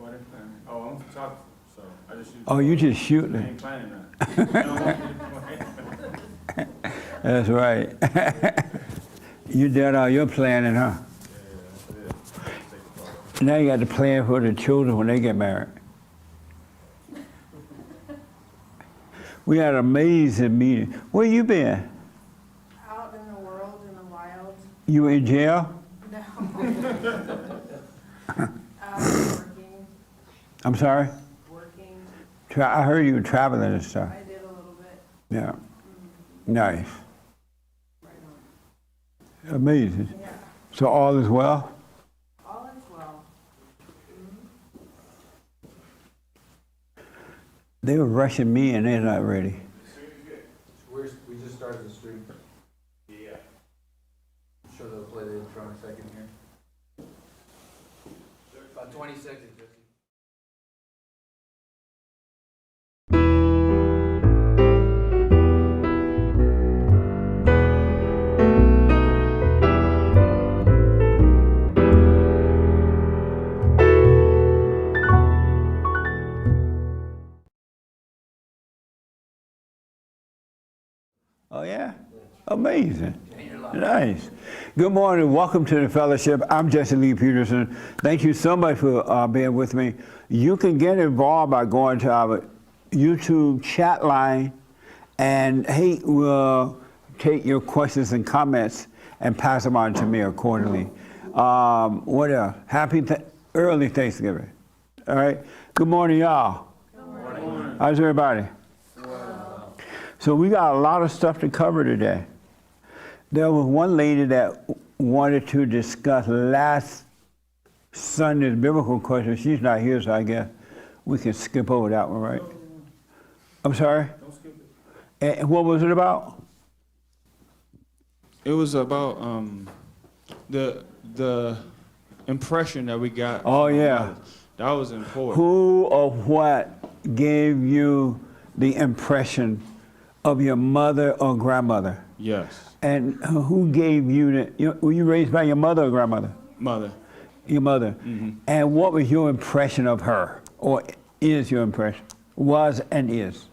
What are they planning? Oh, I'm photographer, so I just shoot. Oh, you just shooting I it. ain't planning that. That's right. You did all your planning, huh? Now you got to plan for the children when they get married. We had an amazing meeting. Where you been? Out in the world, in the wild. You in jail? No. Working. I'm sorry? Working. I heard you were traveling and stuff. I did a little bit. Yeah. Nice. Right on. Amazing. Yeah. So all is well? All is well. They were rushing me and they're not ready. We just started the stream. Yeah. I'm sure they'll play the intro in a second here. About 20 seconds. Oh, yeah? Amazing. Nice. Good morning. Welcome to the fellowship. I'm Jesse Lee Peterson. Thank you so much for being with me. You can get involved by going to our YouTube chat line, and Hake will take your questions and comments and pass them on to me accordingly. What else? Happy early Thanksgiving. All right. Good morning, y'all. Good morning. How's everybody? So we got a lot of stuff to cover today. There was one lady that wanted to discuss last Sunday's biblical question. She's not here, so I guess we can skip over that one, right? I'm sorry? Don't skip it. And what was it about? It was about the impression that we got. Oh, from our yeah. mothers. That was important. Who or what gave you the impression of your mother or grandmother? Yes. And who gave you were you raised by your mother or grandmother? Mother. Your mother. Mm-hmm. And what was your impression of her? Or is your impression? Was and is?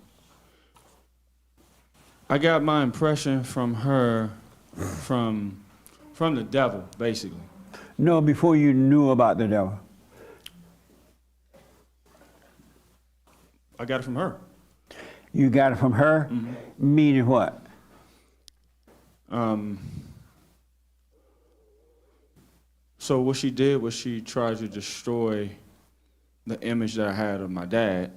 I got my impression from her from the devil, basically. No, before you knew about the devil. I got it from her. You got it from her? Mm-hmm. Meaning what? So what she did was she tried to destroy the image that I had of my dad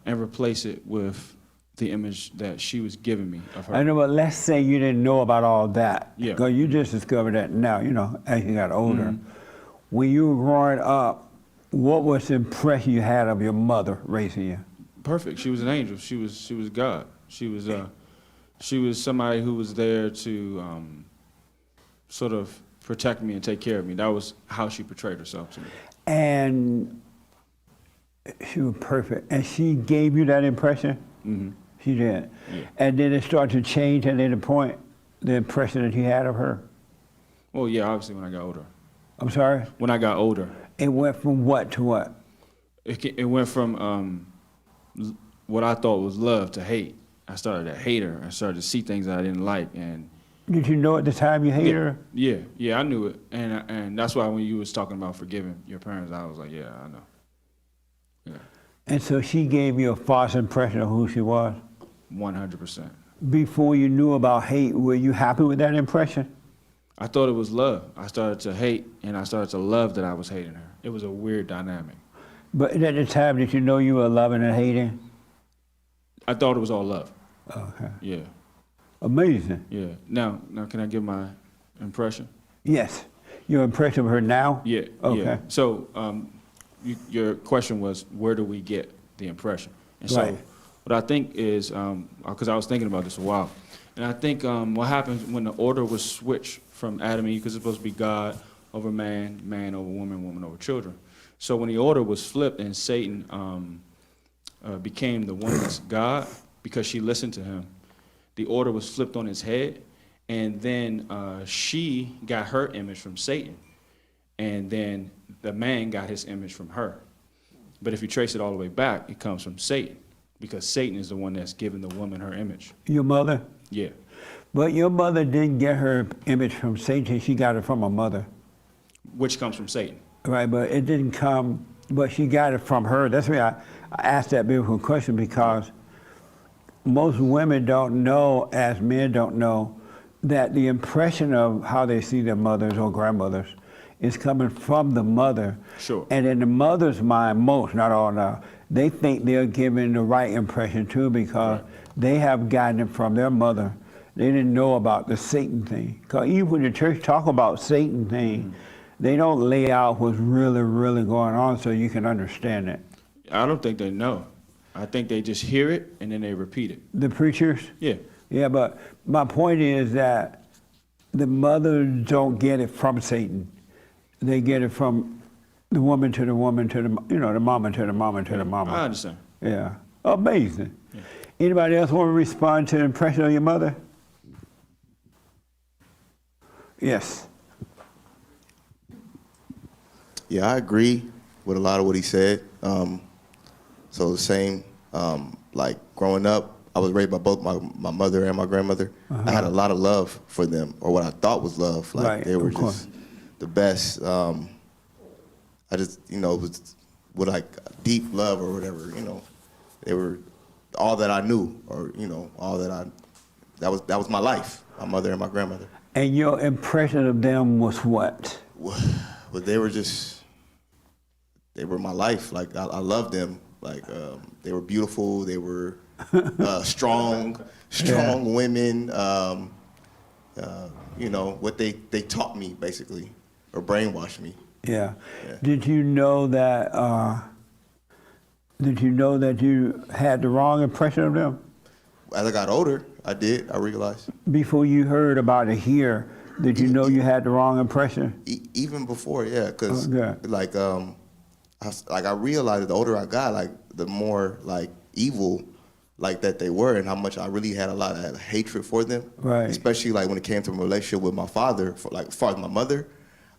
and replace it with the image that she was giving me of her. I know, but let's say you didn't know about all that. Yeah. Because you just discovered that now, as you got older. Mm-hmm. When you were growing up, what was the impression you had of your mother raising you? Perfect. She was an angel. She was God. She was somebody who was there to sort of protect me and take care of me. That was how she portrayed herself to me. And she was perfect. And she gave you that impression? Mm-hmm. She did. Yeah. And then it started to change at any point, the impression that you had of her? Well, yeah, obviously when I got older. I'm sorry? When I got older. It went from what to what? It went from what I thought was love to hate. I started to hate her. I started to see things that I didn't like. And Did you know at the time you hated her? Yeah, I knew it. And that's why when you was talking about forgiving your parents, I was like, yeah, I know. Yeah. And so she gave you a false impression of who she was? 100%. Before you knew about hate, were you happy with that impression? I thought it was love. I started to hate, and I started to love that I was hating her. It was a weird dynamic. But at the time, did you know you were loving and hating? I thought it was all love. Okay. Yeah, Amazing. yeah. Now, can I give my impression? Yes. Your impression of her now? Yeah, Okay. yeah. So, your question was, where do we get the impression? And so, Right. what I think is, because I was thinking about this a while, and I think what happens when the order was switched from Adam and Eve, because it's supposed to be God over man, man over woman, woman over children. So when the order was flipped and Satan became the woman's God because she listened to him, the order was flipped on his head, and then she got her image from Satan, and then the man got his image from her. But if you trace it all the way back, it comes from Satan, because Satan is the one that's given the woman her image. Your mother? Yeah. But your mother didn't get her image from Satan. She got it from her mother. Which comes from Satan. Right, but it didn't come, but she got it from her. That's why I asked that biblical question, because most women don't know, as men don't know, that the impression of how they see their mothers or grandmothers is coming from the mother. Sure. And in the mother's mind, most, not all now, they think they're giving the right impression too, because they have gotten it from their mother. They didn't know about the Satan thing. Because even when the church talk about Satan thing, they don't lay out what's really, really going on so you can understand it. I don't think they know. I think they just hear it and then they repeat it. The preachers? Yeah. Yeah, but my point is that the mothers don't get it from Satan. They get it from the woman to the woman to the, the mama to the mama to the mama. I understand. Yeah, amazing. Yeah. Anybody else want to respond to the impression of your mother? Yes. Yeah, I agree with a lot of what he said. So the same, like growing up, I was raised by both my mother and my grandmother. I had a lot of love for them, or what I thought was love. Like Right, they were of course. just the best. I just, was with like deep love or whatever. They were all that I knew, or all that that was my life. My mother and my grandmother. And your impression of them was what? But they were my life. Like I loved them. Like they were beautiful. They were strong women. What they taught me basically, or brainwashed me. Yeah. Did you know that? Did you know that you had the wrong impression of them? As I got older, I did. I realized. Before you heard about it here, did you know you had the wrong impression? Even before, yeah, because Okay. I realized that the older I got, like the more like evil, like that they were, and how much I really had a lot of hatred for them. Right. Especially like when it came to a relationship with my father, as far as my mother,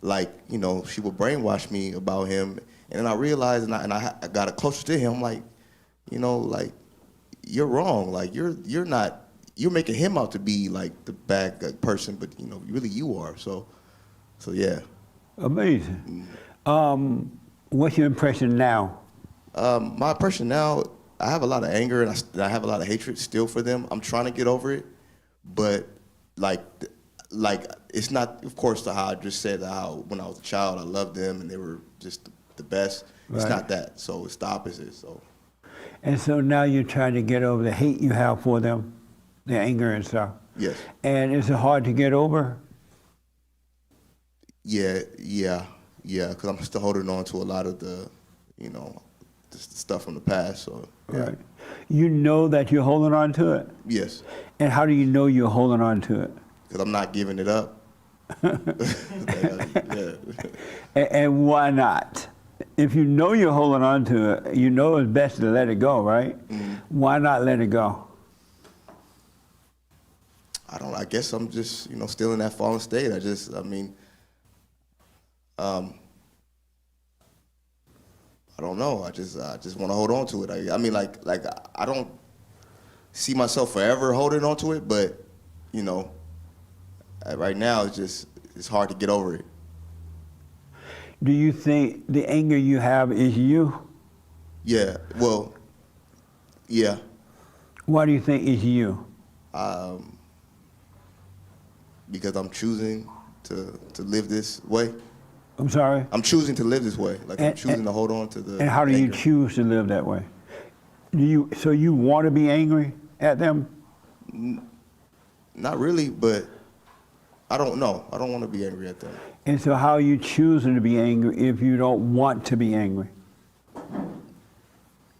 she would brainwash me about him, and then I realized, and I got closer to him, like, you're wrong, like you're not, you're making him out to be like the bad person, but really you are. So yeah. Amazing. What's your impression now? My impression now, I have a lot of anger and I have a lot of hatred still for them. I'm trying to get over it, but like it's not, of course, how I just said how when I was a child I loved them and they were just the best. It's Right. not that. So it's the opposite. So. And so now you're trying to get over the hate you have for them, the anger and stuff. Yes. And is it hard to get over? Yeah, because I'm still holding on to a lot of the stuff from the past. So yeah. Right. You know that you're holding on to it? Yes, And how do you know you're holding on to it? because I'm not giving it up. Yeah. And why not? If you know you're holding on to it, you know it's best to let it go, right? Mm-hmm. Why not let it go? I guess I'm just still in that fallen state. I don't know. I just want to hold on to it. I don't see myself forever holding on to it, but right now it's hard to get over it. Do you think the anger you have is you? Yeah. Well. Yeah. Why do you think it's you? Because I'm choosing to live this way. I'm sorry? I'm choosing to live this way. Like I'm choosing to hold on to the. And how do you anger. choose to live that way? So you want to be angry at them? Not really, but I don't know. I don't want to be angry at them. And so how are you choosing to be angry if you don't want to be angry?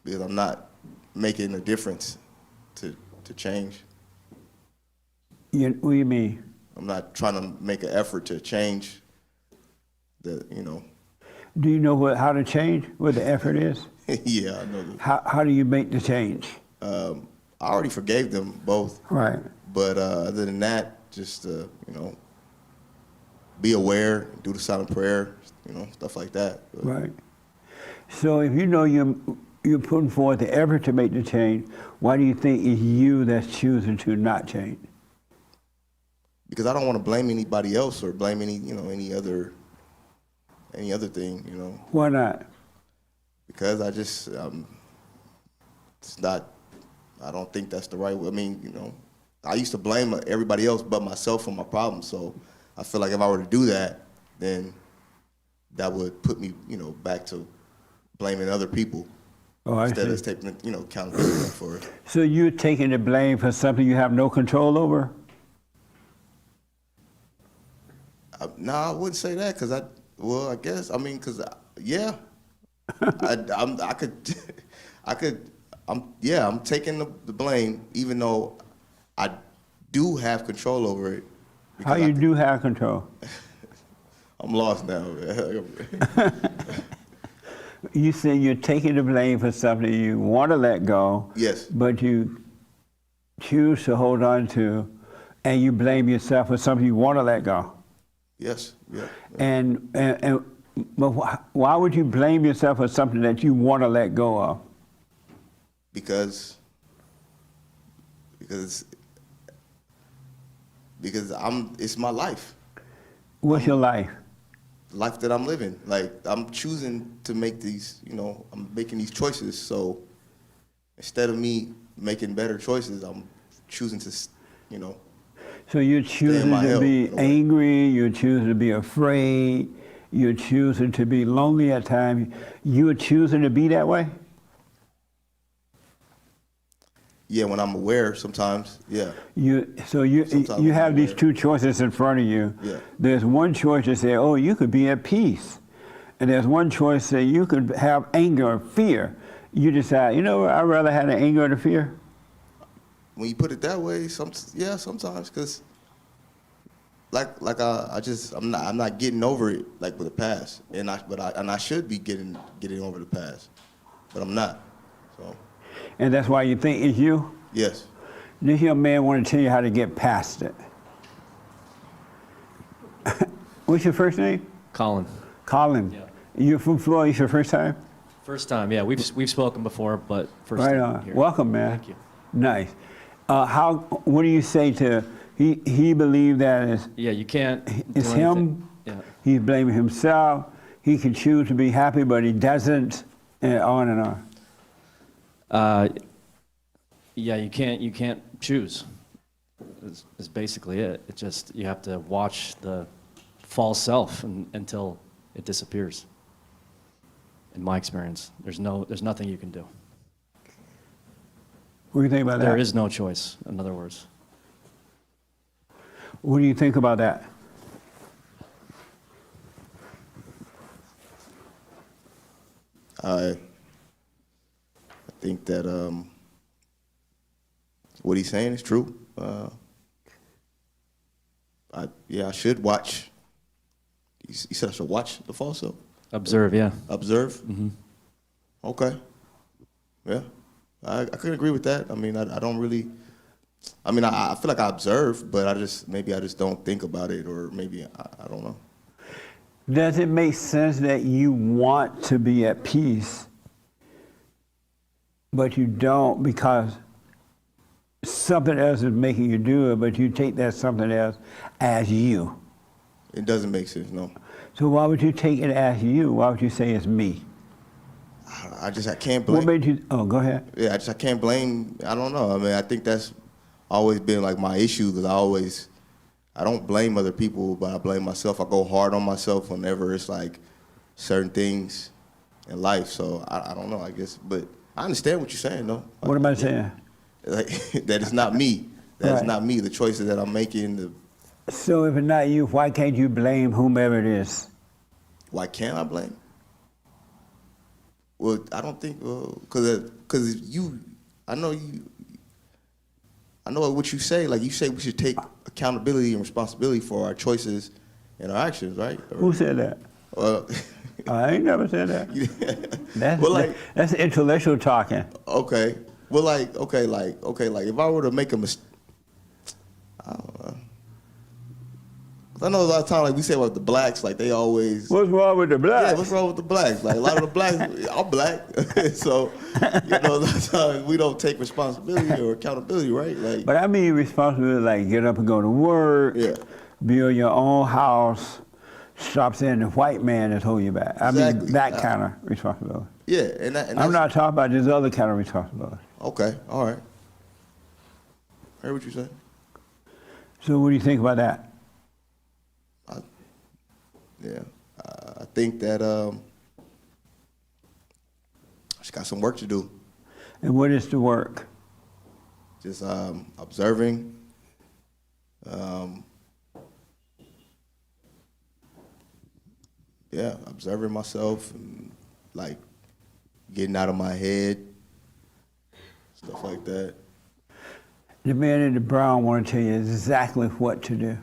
Because I'm not making a difference to change. What do you mean? I'm not trying to make an effort to change Do you know how to change, what the effort is? Yeah, I know that. How do you make the change? I already forgave them both. Right. But other than that, just, be aware, do the silent prayer, stuff like that. But, Right. So if you know you're putting forth the effort to make the change, why do you think it's you that's choosing to not change? Because I don't want to blame anybody else or blame any other thing, Why not? because I just it's not. I don't think that's the right way. I mean, I used to blame everybody else but myself for my problems. So I feel like if I were to do that, then that would put me, back to blaming other people Oh, I instead see. of taking, accountability for it. So you're taking the blame for something you have no control over? No, I wouldn't say that because I guess, because, yeah, I'm taking the blame even though I do have control over it. How you do have control? I'm lost now. You say you're taking the blame for something you want to let go, Yes. but you choose to hold on to, and you blame yourself for something you want to let go. Yes. Yeah. But why would you blame yourself for something that you want to let go of? Because it's my life. What's your life? Life that I'm living. Like I'm choosing to make these, I'm making these choices. So instead of me making better choices, I'm choosing to, So you're choosing my to help, be in a way. angry, you're choosing to be afraid, you're choosing to be lonely at times. You're choosing to be that way? yeah, when I'm aware sometimes, yeah. You Sometimes I'm have these aware. two choices in front of you. Yeah. There's one choice to say, oh, you could be at peace. And there's one choice that you could have anger or fear. You decide, I'd rather have the anger or the fear. When you put it that way, sometimes, because I'm not getting over it like with the past, and I should be getting over the past, but I'm not. So And that's why you think it's you? yes, This young man want to tell you how to get past it. What's your first name? Colin. Colin. Yeah. You're from Florida. It's your first time? First time, yeah. We've spoken before, but first Right time on. here. Welcome, man. Thank you. Nice. What do you say to, he believed that Yeah, you can't. it's do him, anything. Yeah. he's blaming himself, he can choose to be happy, but he doesn't, and on and on. Yeah, you can't choose. Is basically it. It just you have to watch the false self until it disappears. In my experience, there's nothing you can do. What do you think about that? There is no choice. In other words, What do you think about that? I think that what he's saying is true. I should watch. You said I should watch the false self? observe. Yeah. Observe? Mm-hmm. Okay. Yeah. I could agree with that. I mean, I don't really, I feel like I observe, but I just don't think about it, or maybe, I don't know. Does it make sense that you want to be at peace, but you don't because something else is making you do it, but you take that something else as you? It doesn't make sense, no. So why would you take it as you? Why would you say it's me? I can't blame. What made you, oh, go ahead. Yeah, I can't blame, I don't know. I mean, I think that's always been like my issue, because I don't blame other people, but I blame myself. I go hard on myself whenever it's like certain things in life. So I don't know, I guess. But I understand what you're saying, though. What am I saying? Like, that it's not me. That's Right. not me. The choices that I'm making, So if it's not you, why can't you blame whomever it is? why can't I blame? Well, I don't think, because I know what you say. Like, you say we should take accountability and responsibility for our choices and our actions, right? Who said that? I ain't never said that. That's intellectual talking. Okay. Well, okay, if I were to make a mistake, I don't know. 'Cause I know a lot of times, like we say about the blacks, like they always. What's wrong with the black? Yeah, what's wrong with the blacks? Like a lot of the blacks, I'm black, so a lot of times we don't take responsibility or accountability, right? Like, But I mean responsibility, like get up and go to work, Yeah. build your own house, stop saying the white man is holding you back. I mean Exactly. that kind of responsibility. yeah, and I'm that's, not talking about this other kind of responsibility. okay. All right, heard what you said. So what do you think about that? Yeah, I think that I just got some work to do. And what is the work? Just observing. Yeah, observing myself and like getting out of my head, stuff like that. The man in the brown want to tell you exactly what to do.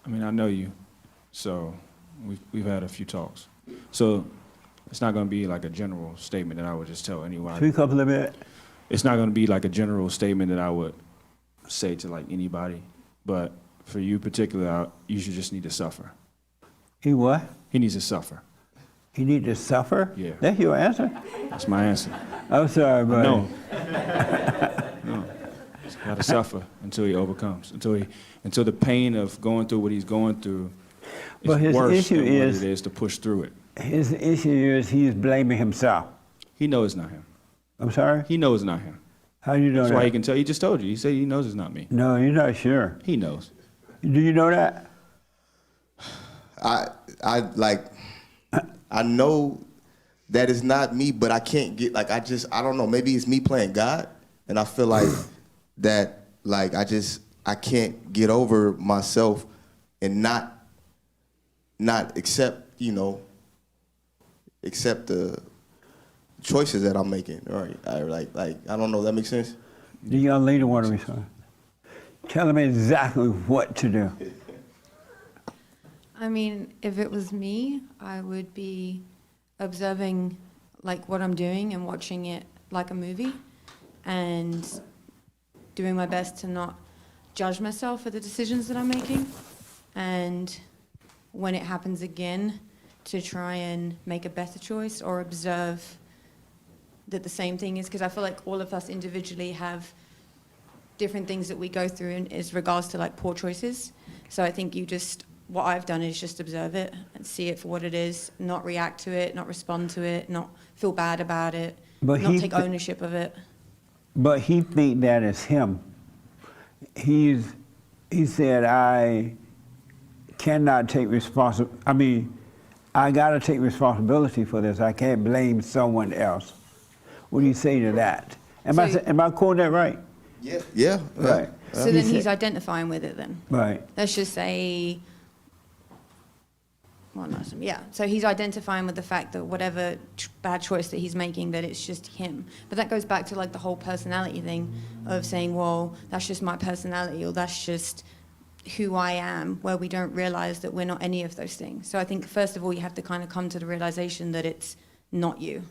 I mean, I know you, so we've had a few talks. So it's not going to be like a general statement that I would just tell anyone. Speak up a little bit. It's not going to be like a general statement that I would say to like anybody. But for you particularly, you should just need to suffer. He what? He needs to suffer. He need to suffer? Yeah. That's your answer? That's my answer. I'm sorry, buddy. No. No. He's got to suffer until he overcomes. Until the pain of going through what he's going through is But his worse issue than what is- it is to push through it. His issue is he's blaming himself. He knows it's not him. I'm sorry? He knows it's not him. How do you know That's that? why he can tell. He just told you. He said he knows it's not me. No, you're not sure. He knows. Do you know that? I know that it's not me, but I can't get like I don't know. Maybe it's me playing God, and I feel like that like I can't get over myself and not accept accept the choices that I'm making. Right? I don't know if that makes sense. The young lady want to respond. Tell him exactly what to do. I mean, if it was me, I would be observing like what I'm doing and watching it like a movie and doing my best to not judge myself for the decisions that I'm making. And when it happens again, to try and make a better choice or observe that the same thing is, because I feel like all of us individually have different things that we go through in as regards to like poor choices. So I think what I've done is just observe it and see it for what it is, not react to it, not respond to it, not feel bad about it, But not he take ownership of it. But he think that is him. He said, I cannot take responsibility. I mean, I got to take responsibility for this. I can't blame someone else. What do you say to that? Am I quoting that right? Yeah. Right. So He then said- he's identifying with it then. Right. Let's just say, so he's identifying with the fact that whatever bad choice that he's making, that it's just him. But that goes back to like the whole personality thing of saying, well, that's just my personality or that's just who I am, where we don't realize that we're not any of those things. So I think first of all, you have to kind of come to the realization that it's not you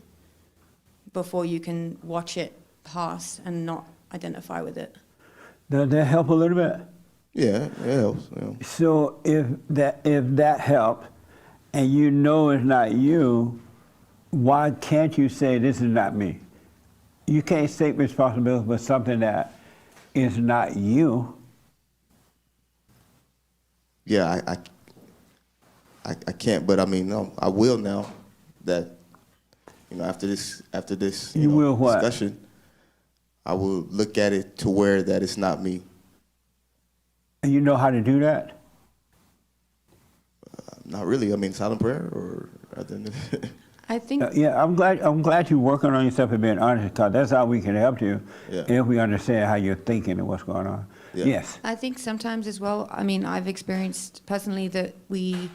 before you can watch it pass and not identify with it. Does that help a little bit? Yeah, it helps. Yeah. So if that helped, and you know it's not you, why can't you say this is not me? You can't take responsibility for something that is not you. Yeah, I can't, but I mean, no, I will now. That after this You will what? discussion, I will look at it to where that it's not me. And you know how to do that? Not really. I mean, silent prayer or other than I think Yeah, I'm glad you're working on yourself and being honest, because that's how we can help you Yeah. if we understand how you're thinking and what's going on. Yeah. Yes. I think sometimes as well, I mean, I've experienced personally that we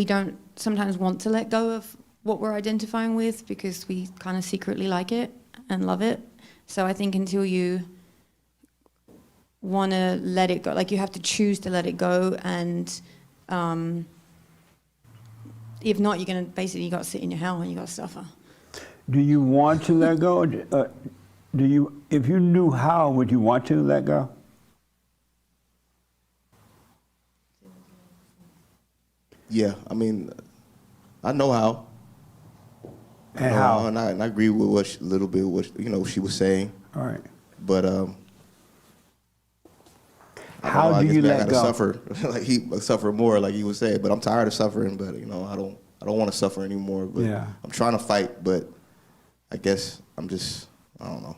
don't sometimes want to let go of what we're identifying with because we kind of secretly like it and love it. So I think until you want to let it go, like you have to choose to let it go, and if not, you're going to basically, you got to sit in your hell and you got to suffer. Do you want to let go? If you knew how, would you want to let go? Yeah, I mean, I know how. And how? And I agree with what little bit what she was saying. All right. But How do you let go? I suffer like he suffer more, like he was saying. But I'm tired of suffering. But I don't want to suffer anymore. But Yeah. I'm trying to fight. But I guess I'm just I don't know,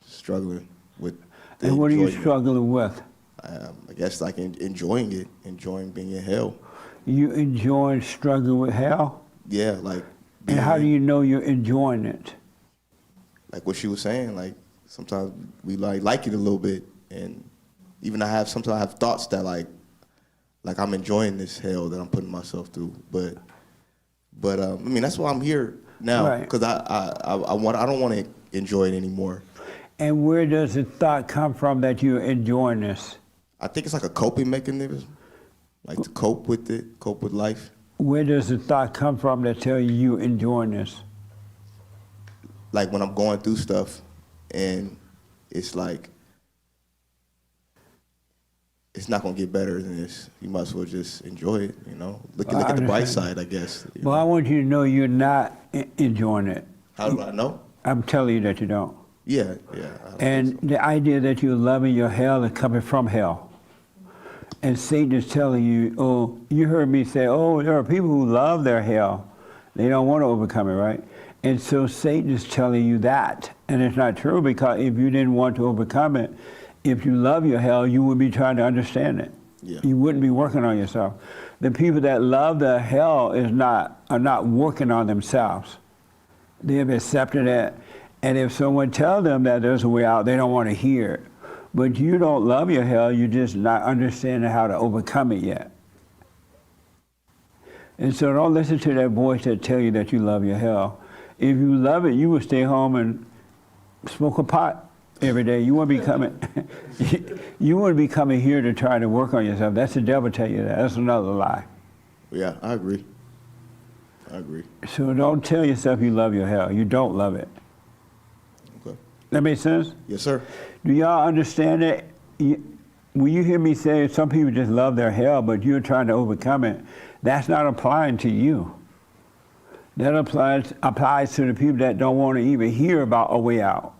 struggling with. The And what are you enjoyment. struggling with? I guess like enjoying it, enjoying being in hell. You enjoying struggling with hell? Yeah, like. And how do you know you're enjoying it? Like what she was saying, like sometimes we like it a little bit, and even sometimes I have thoughts that like I'm enjoying this hell that I'm putting myself through. But I mean that's why I'm here now, because I don't want to enjoy it anymore. And where does the thought come from that you're enjoying this? I think it's like a coping mechanism, like to cope with life. Where does the thought come from that tell you you're enjoying this? Like when I'm going through stuff, and it's like it's not gonna get better than this. You might as well just enjoy it, Look at the bright side, I guess. Well, I want you to know you're not enjoying it. How do I know? I'm telling you that you don't. Yeah. And the idea that you're loving your hell is coming from hell. And Satan is telling you, oh, you heard me say, oh, there are people who love their hell. They don't want to overcome it, right? And so Satan is telling you that. And it's not true, because if you didn't want to overcome it, if you love your hell, you would be trying to understand it. Yeah. You wouldn't be working on yourself. The people that love their hell are not working on themselves. They have accepted it. And if someone tells them that there's a way out, they don't want to hear it. But you don't love your hell, you're just not understanding how to overcome it yet. And so don't listen to that voice that tell you that you love your hell. If you love it, you would stay home and smoke a pot every day. You wouldn't be coming here to try to work on yourself. That's the devil tell you that. That's another lie. Yeah, I agree. So don't tell yourself you love your hell. You don't love it. Okay. That make sense? Yes, sir. Do y'all understand it? When you hear me say some people just love their hell, but you're trying to overcome it, that's not applying to you. That applies to the people that don't want to even hear about a way out.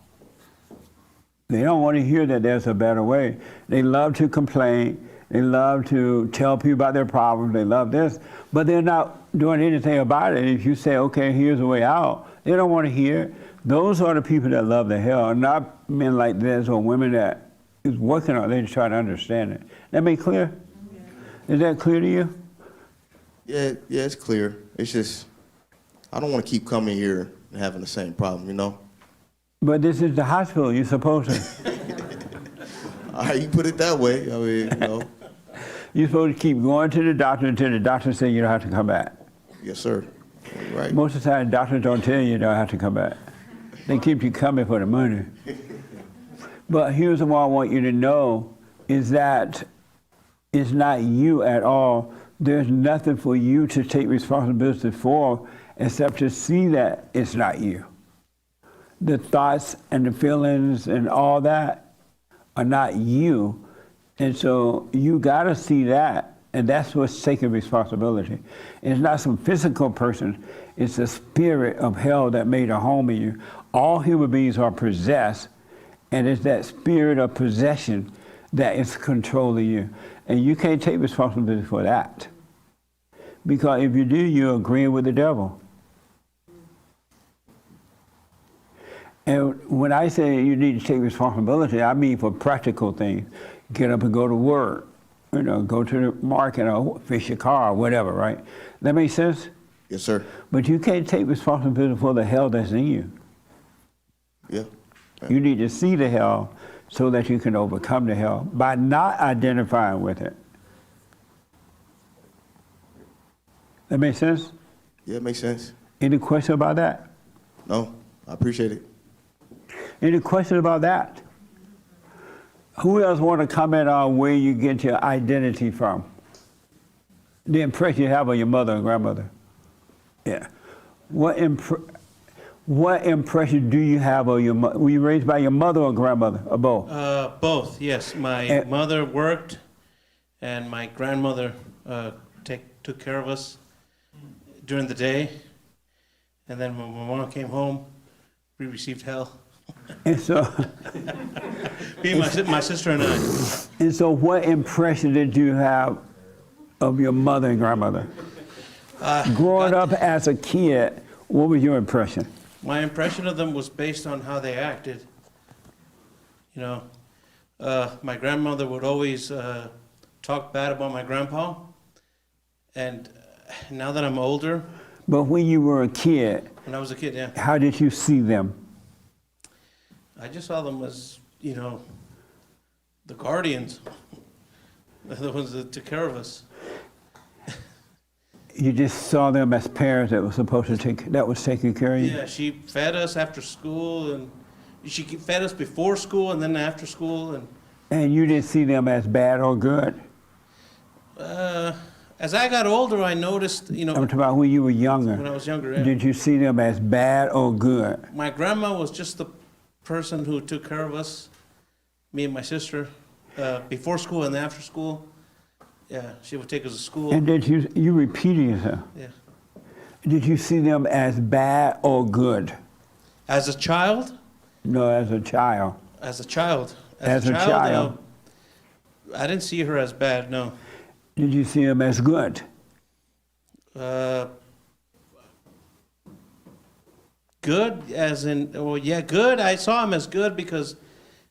They don't want to hear that there's a better way. They love to complain. They love to tell people about their problems. They love this, but they're not doing anything about it. If you say, okay, here's a way out, they don't want to hear it. Those are the people that love the hell, not men like this or women that is working on it. They just try to understand it. That make clear? Is that clear to you? Yeah, it's clear. It's just, I don't want to keep coming here and having the same problem, But this is the hospital. You're supposed to. All right, you put it that way. I mean, You're supposed to keep going to the doctor until the doctor says you don't have to come back. Yes, sir. Right. Most of the time, doctors don't tell you don't have to come back. They keep you coming for the money. But here's what I want you to know is that it's not you at all. There's nothing for you to take responsibility for except to see that it's not you. The thoughts and the feelings and all that are not you. And so you gotta see that. And that's what's taking responsibility. It's not some physical person. It's the spirit of hell that made a home in you. All human beings are possessed, and it's that spirit of possession that is controlling you. And you can't take responsibility for that. Because if you do, you're agreeing with the devil. And when I say you need to take responsibility, I mean for practical things. Get up and go to work. Go to the market or fix your car or whatever, right? That makes sense? Yes, sir. But you can't take responsibility for the hell that's in you. Yeah. You need to see the hell so that you can overcome the hell by not identifying with it. That makes sense? Yeah, it makes sense. Any question about that? No, I appreciate it. Any question about that? Who else want to comment on where you get your identity from? The impression you have of your mother and grandmother. Yeah. What impression do you have of your mother? Were you raised by your mother or grandmother, or both? Both, yes. My And- mother worked, and my grandmother took care of us during the day. And then when my mom came home, we received hell. And so, Me, my sister, and I. and so, what impression did you have of your mother and grandmother? Growing up as a kid, what was your impression? My impression of them was based on how they acted. You know, my grandmother would always talk bad about my grandpa. And now that I'm older, But when you were a kid, when I was a kid, yeah, how did you see them? I just saw them as, you know, the guardians, the ones that took care of us. You just saw them as parents that was taking care of you? Yeah, she fed us after school, and she fed us before school and then after school. And you didn't see them as bad or good? As I got older, I noticed, you know, I'm talking about when you were younger. when I was younger, yeah, Did you see them as bad or good? my grandma was just the person who took care of us, me and my sister, before school and after school. Yeah, she would take us to school. And did you repeated yourself? Yeah. Did you see them as bad or good? As a child, No, as a child. as a child, As a child. I didn't see her as bad. No. Did you see them as good? Good, as in, well, yeah, good. I saw them as good because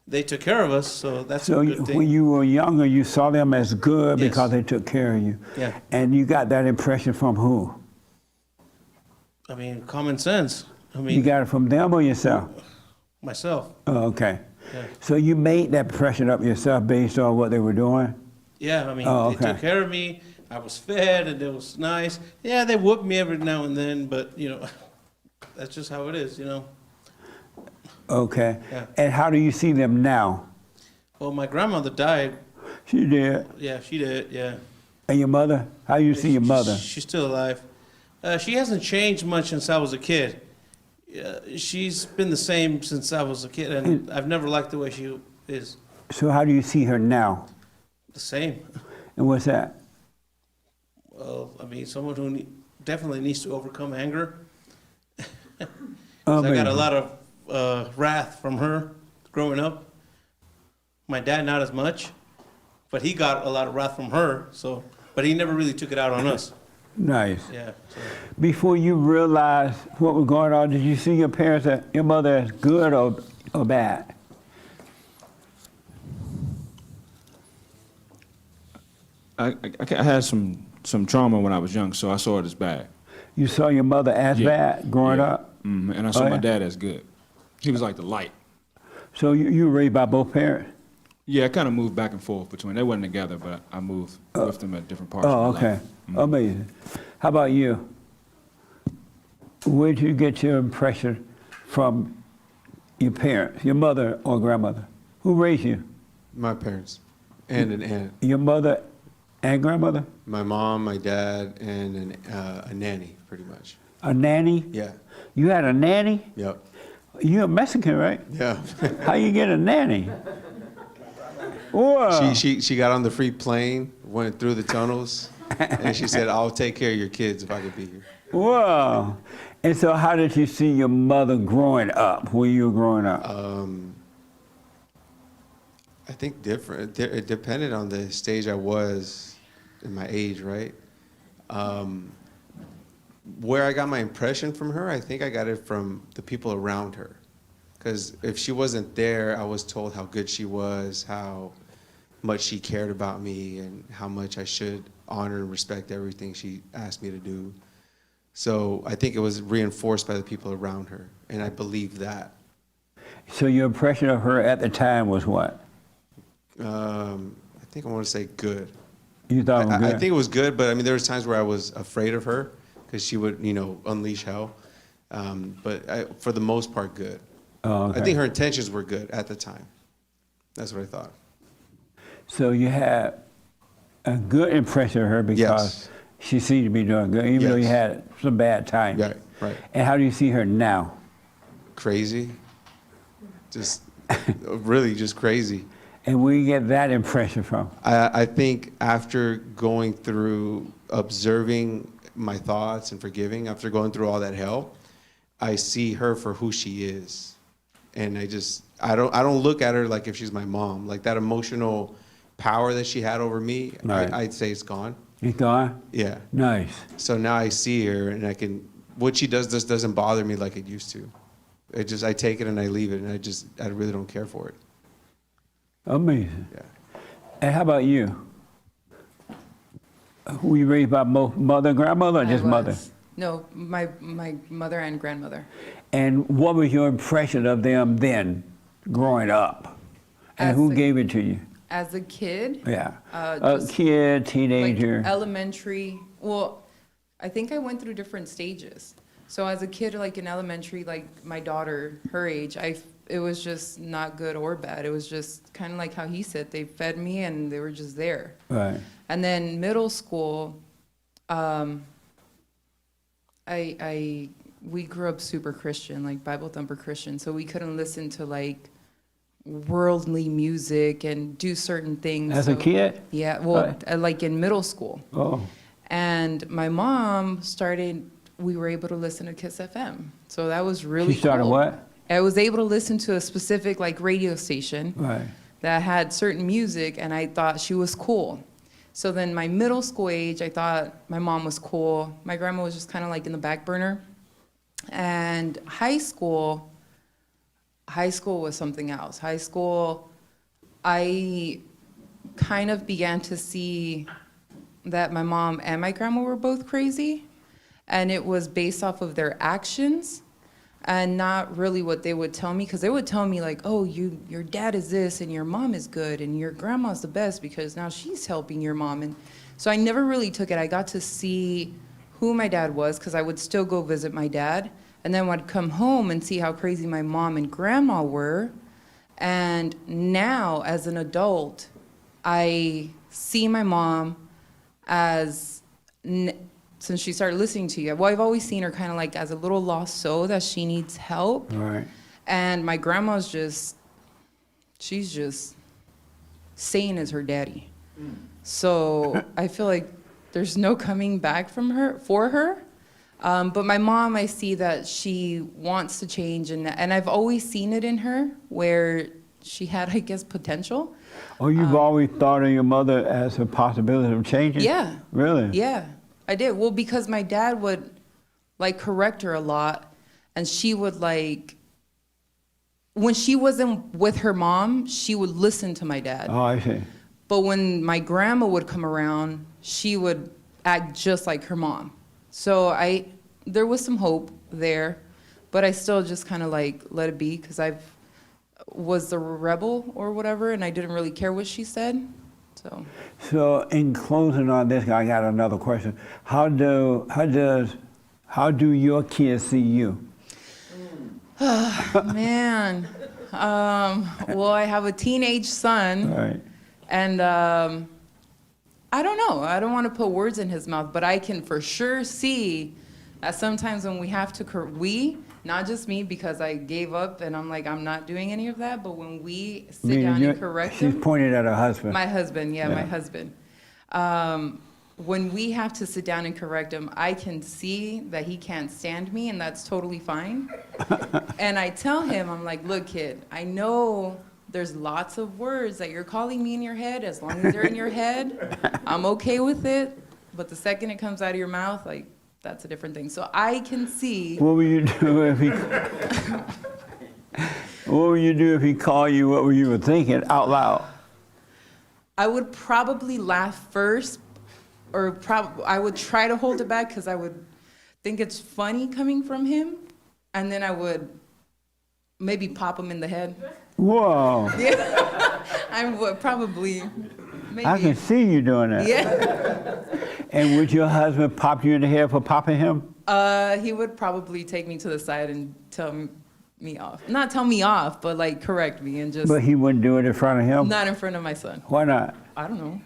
they took care of us, so that's So a good thing. when you were younger, you saw them as good Yes. because they took care of you. Yeah. And you got that impression from who? I mean, common sense. I You mean, got it from them or yourself? myself. Oh, okay. Yeah. So you made that impression up yourself based on what they were doing? Yeah, I mean, Oh, they okay. took care of me. I was fed, and it was nice. Yeah, they whooped me every now and then, but you know, that's just how it is, you know. Okay. Yeah. And how do you see them now? Well, my grandmother died. She did. Yeah, she did. Yeah. And your mother? How you see your mother? She's still alive. She hasn't changed much since I was a kid. She's been the same since I was a kid, and I've never liked the way she is. So how do you see her now? The same. And what's that? Well, I mean, someone who definitely needs to overcome anger. Oh, I got a baby. lot of wrath from her growing up. My dad, not as much, but he got a lot of wrath from her. So, but he never really took it out on us. Nice. Yeah. So. Before you realized what was going on, did you see your parents, your mother as good or bad? I had some trauma when I was young, so I saw it as bad. You saw your mother as Yeah. bad growing Yeah. up? And I saw Oh, my yeah? dad as good. He was like the light. So you were raised by both parents? Yeah, I kind of moved back and forth between. They wasn't together, but I moved with them at different parts. Oh, of my okay. life. Amazing. How about you? Where did you get your impression from your parents, your mother or grandmother? Who raised you? My parents and an aunt. Your mother and grandmother? My mom, my dad, and a nanny, pretty much. A nanny? Yeah. You had a nanny? Yep. You're a Mexican, right? Yeah. How you get a nanny? Whoa. She got on the free plane, went through the tunnels, and she said, "I'll take care of your kids if I could be here." Whoa. And so how did you see your mother growing up when you were growing up? I think different. It depended on the stage I was in my age, right? Where I got my impression from her, I think I got it from the people around her. Because if she wasn't there, I was told how good she was, how much she cared about me, and how much I should honor and respect everything she asked me to do. So I think it was reinforced by the people around her, and I believe that. So your impression of her at the time was what? I think I want to say good. You thought it was good? I think it was good, but I mean, there was times where I was afraid of her because she would, unleash hell. But for the most part, good. Oh, okay. I think her intentions were good at the time. That's what I thought. So you had a good impression of her because Yes. she seemed to be doing good, even though you Yes. had some bad times. Yeah. Right. And how do you see her now? Crazy. Just really just crazy. And where you get that impression from? I think after going through observing my thoughts and forgiving, after going through all that hell, I see her for who she is. And I don't look at her like if she's my mom. Like that emotional power that she had over me, Right. I'd say it's gone. It's gone? Yeah. Nice. So now I see her and what she does doesn't bother me like it used to. I take it and I leave it, and I really don't care for it. Amazing. Yeah. And how about you? Were you raised by mother and grandmother, or I just was. mother? No, my mother and grandmother. And what was your impression of them then, growing up? And As who a- gave it to you? As a kid, Yeah. A just kid, teenager. like elementary. Well, I think I went through different stages. So as a kid, like in elementary, like my daughter, her age, it was just not good or bad. It was just kind of like how he said, they fed me and they were just there. Right. And then middle school, we grew up super Christian, like Bible thumper Christian, so we couldn't listen to like worldly music and do certain things. As a kid? Yeah, well, Right. like in middle school. Oh. And my mom we were able to listen to Kiss FM. So that was really She started cool. what? I was able to listen to a specific like radio station Right. that had certain music, and I thought she was cool. So then my middle school age, I thought my mom was cool. My grandma was just kind of like in the back burner. And high school was something else. High school, I kind of began to see that my mom and my grandma were both crazy. And it was based off of their actions and not really what they would tell me, because they would tell me like, oh, your dad is this and your mom is good and your grandma's the best because now she's helping your mom. And so I never really took it. I got to see who my dad was, because I would still go visit my dad, and then I'd come home and see how crazy my mom and grandma were. And now as an adult, I see my mom as since she started listening to you, well, I've always seen her kind of like as a little lost soul that she needs help. Right. And my grandma's she's just sane as her daddy. So I feel like there's no coming back for her. But my mom, I see that she wants to change, and I've always seen it in her where she had, I guess, potential. Oh, you've always thought of your mother as a possibility of changing? Yeah. Really? Yeah, I did. Well, because my dad would like correct her a lot, and she would like, when she wasn't with her mom, she would listen to my dad. Oh, I see. But when my grandma would come around, she would act just like her mom. So there was some hope there, but I still just kind of like let it be, because I was the rebel or whatever, and I didn't really care what she said. So in closing on this, I got another question. How do your kids see you? Man, well, I have a teenage son. Right. And I don't know. I don't want to put words in his mouth, but I can for sure see that sometimes when we have to, not just me, because I gave up and I'm like, I'm not doing any of that, but when we sit down and correct She's him. pointed at her husband. My husband, yeah, Yeah. my husband. When we have to sit down and correct him, I can see that he can't stand me, and that's totally fine. And I tell him, I'm like, look, kid, I know there's lots of words that you're calling me in your head. As long as they're in your head, I'm okay with it. But the second it comes out of your mouth, like, that's a different thing. So I can see. What would you do if he? What would you do if he called you? What were you thinking out loud? I would probably laugh first, or I would try to hold it back, because I would think it's funny coming from him, and then I would maybe pop him in the head. Whoa! Yeah, I would probably. Maybe. I can see you doing that. Yeah. And would your husband pop you in the head for popping him? He would probably take me to the side and tell me off. Not tell me off, but like correct me and just. But he wouldn't do it in front of him? Not in front of my son. Why not? I don't know.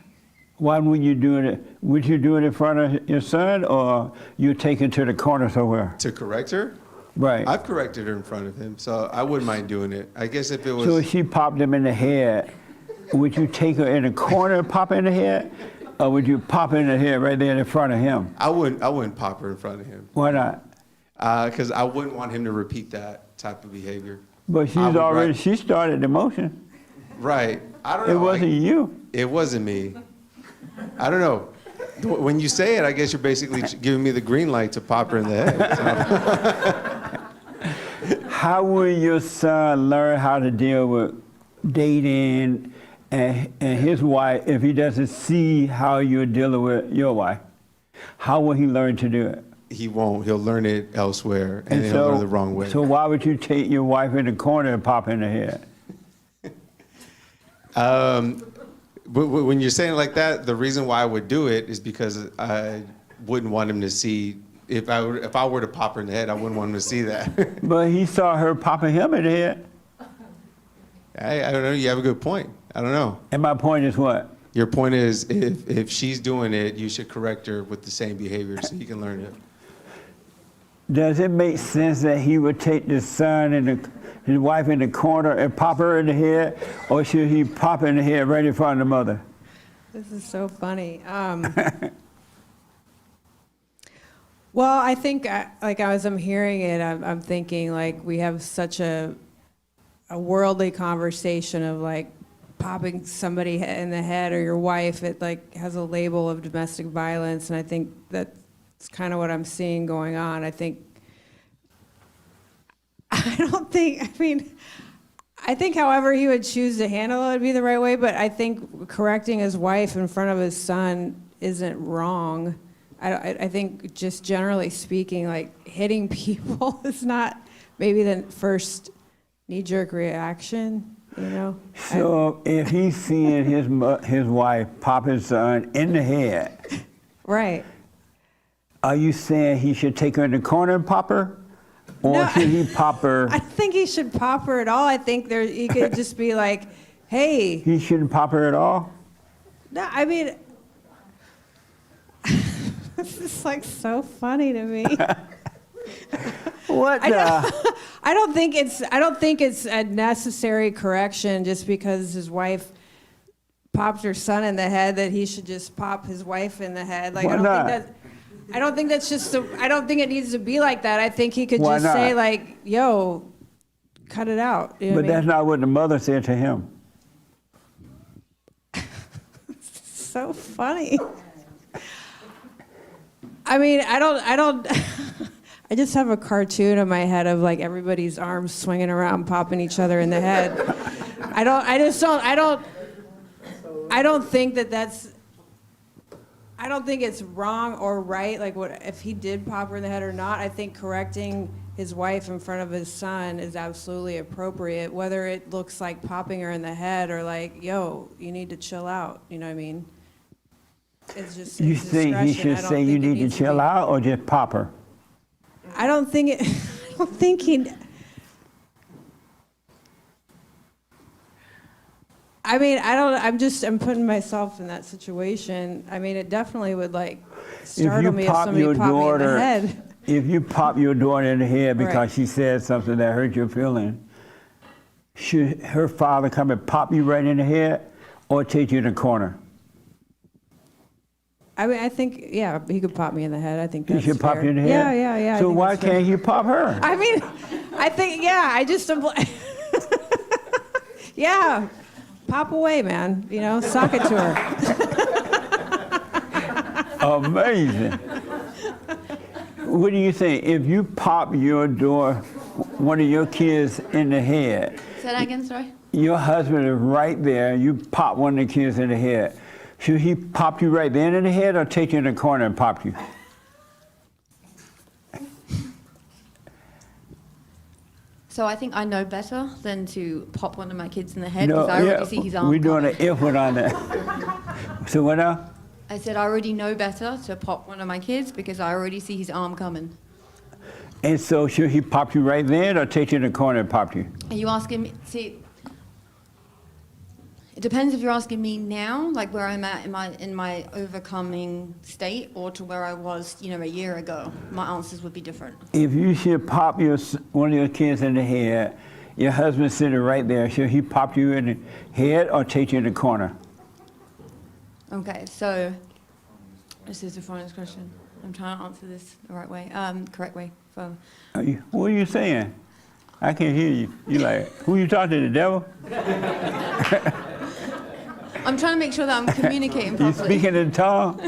Why would you do it? Would you do it in front of your son, or you take it to the corner somewhere? To correct her? Right. I've corrected her in front of him, so I wouldn't mind doing it. I guess if it was... So if she popped him in the head, would you take her in the corner and pop her in the head? Or would you pop her in the head right there in front of him? I wouldn't pop her in front of him. Why not? Because I wouldn't want him to repeat that type of behavior. But she started the motion. Right. I don't know. It wasn't you. It wasn't me. I don't know. When you say it, I guess you're basically giving me the green light to pop her in the head. So. How will your son learn how to deal with dating and his wife if he doesn't see how you're dealing with your wife? How will he learn to do it? He won't. He'll learn it elsewhere, and then he'll learn the wrong way. So why would you take your wife in the corner and pop in the head? But when you're saying it like that, the reason why I would do it is because I wouldn't want him to see. If I were to pop her in the head, I wouldn't want him to see that. But he saw her popping him in the head. I don't know. You have a good point. I don't know. And my point is what? Your point is if she's doing it, you should correct her with the same behavior so he can learn it. Does it make sense that he would take the son and his wife in the corner and pop her in the head, or should he pop in the head right in front of the mother? This is so funny. Well, I think, like as I'm hearing it, I'm thinking like we have such a worldly conversation of like popping somebody in the head or your wife. It like has a label of domestic violence, and I think that's kind of what I'm seeing going on. I think however he would choose to handle it would be the right way, but I think correcting his wife in front of his son isn't wrong. I think just generally speaking, like hitting people is not maybe the first knee-jerk reaction, you know? So if he's seeing his wife pop his son in the head, right. Are you saying he should take her in the corner and pop her? Or No, should he pop her? I don't think he should pop her at all. I think he could just be like, hey. He shouldn't pop her at all? No, I mean, this is like so funny to me. What? I don't think it's a necessary correction just because his wife popped her son in the head that he should just pop his wife in the head. Like, I don't think it needs to be like that. I think he could just say like, yo, cut it out. You know but that's not what the mother said to him. So funny. I mean, I don't, I just have a cartoon in my head of like everybody's arms swinging around, popping each other in the head. I don't think it's wrong or right, like what if he did pop her in the head or not. I think correcting his wife in front of his son is absolutely appropriate, whether it looks like popping her in the head or like, yo, you need to chill out, you know what I mean? It's just You think he should say you need to chill out or just pop her? I don't think he'd. I mean, I'm putting myself in that situation. I mean, it definitely would like startle me if somebody popped me in the head. If you pop your daughter in the head because Right. she said something that hurt your feeling, should her father come and pop you right in the head or take you in the corner? I mean, I think, yeah, he could pop me in the head. I think He that's should pop fair. you in the head? Yeah. I So think why that's fair. can't you pop her? I mean, I think, yeah, I just, yeah, pop away, man. You know, sock it to her. Amazing. What do you think? If you pop one of your kids in the head, Say that again, sorry. your husband is right there, you pop one of the kids in the head, should he pop you right then in the head or take you in the corner and pop you? So I think I know better than to pop one of my kids in the head because I already see his arm. We're doing coming. an if one on that. So what now? I said I already know better to pop one of my kids because I already see his arm coming. And so should he pop you right then or take you in the corner and pop you? Are you asking me? See, It depends if you're asking me now, like where I'm at in my overcoming state, or to where I was, a year ago. My answers would be different. If you should pop one of your kids in the head, your husband sitting right there, should he pop you in the head or take you in the corner? Okay, so this is the finance question. I'm trying to answer this the right way, correct way. What are you saying? I can't hear you. You like, who you talking to, the devil? I'm trying to make sure that I'm communicating You properly. speaking in tongue?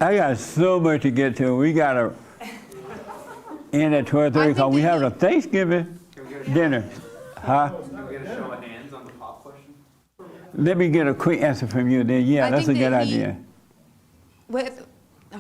I got so much to get to. We got to end at 12:30 because we have a Thanksgiving dinner. Huh? Let me get a quick answer from you then. Yeah, I that's a think good that idea.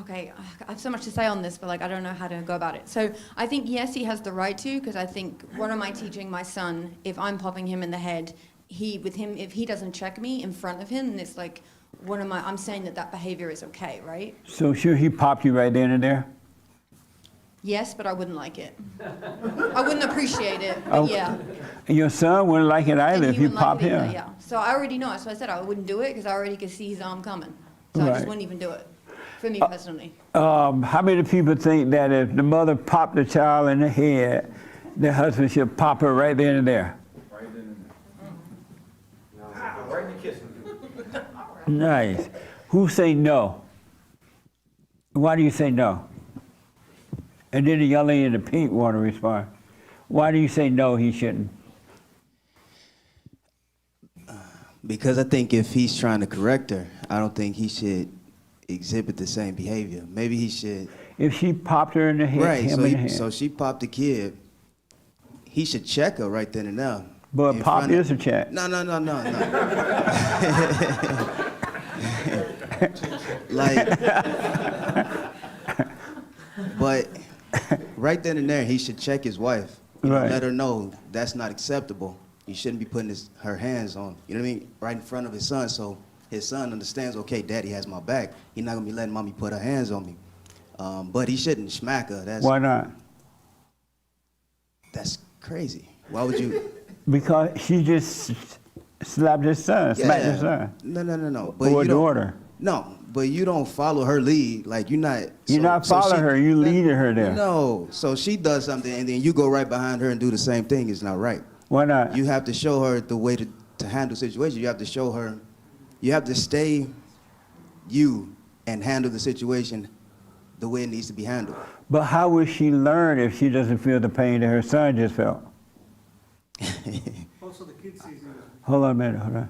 Okay, I have so much to say on this, but I don't know how to go about it. So I think yes, he has the right to, because I think what am I teaching my son if I'm popping him in the head? If he doesn't check me in front of him, then it's like, I'm saying that behavior is okay, right? So should he pop you right then and there? Yes, but I wouldn't like it. I wouldn't appreciate it, but yeah. And your son wouldn't like it either And if he you wouldn't like pop it either, him. yeah. So I already know, so I said I wouldn't do it because I already could see his arm coming. So I Right. just wouldn't even do it, for me personally. How many people think that if the mother popped the child in the head, the husband should pop her right then and there? Right then and there. Right in the kissing. Nice. Who say no? Why do you say no? And then the young lady in the pink want to respond. Why do you say no, he shouldn't? Because I think if he's trying to correct her, I don't think he should exhibit the same behavior. Maybe he should. If she popped her in the head, Right, him in the head. so she popped the kid. He should check her right then and there. But in pop front of- is a check. No. Like, but right then and there, he should check his wife. Right. Let her know that's not acceptable. You shouldn't be putting her hands on, you know what I mean, right in front of his son, so his son understands, okay, daddy has my back. He's not gonna be letting mommy put her hands on me. But he shouldn't smack her. Why not? That's crazy. Why would you? Because she just slapped his son, smacked his son. No. Or you don't- daughter. No, but you don't follow her lead. Like you're not. You're not following her, you leading her there. No, so she does something and then you go right behind her and do the same thing. It's not right. Why not? You have to show her the way to handle situation. You have to show her. You have to stay you and handle the situation the way it needs to be handled. But how will she learn if she doesn't feel the pain that her son just felt? Also, the kid sees you. Hold on a minute, hold on.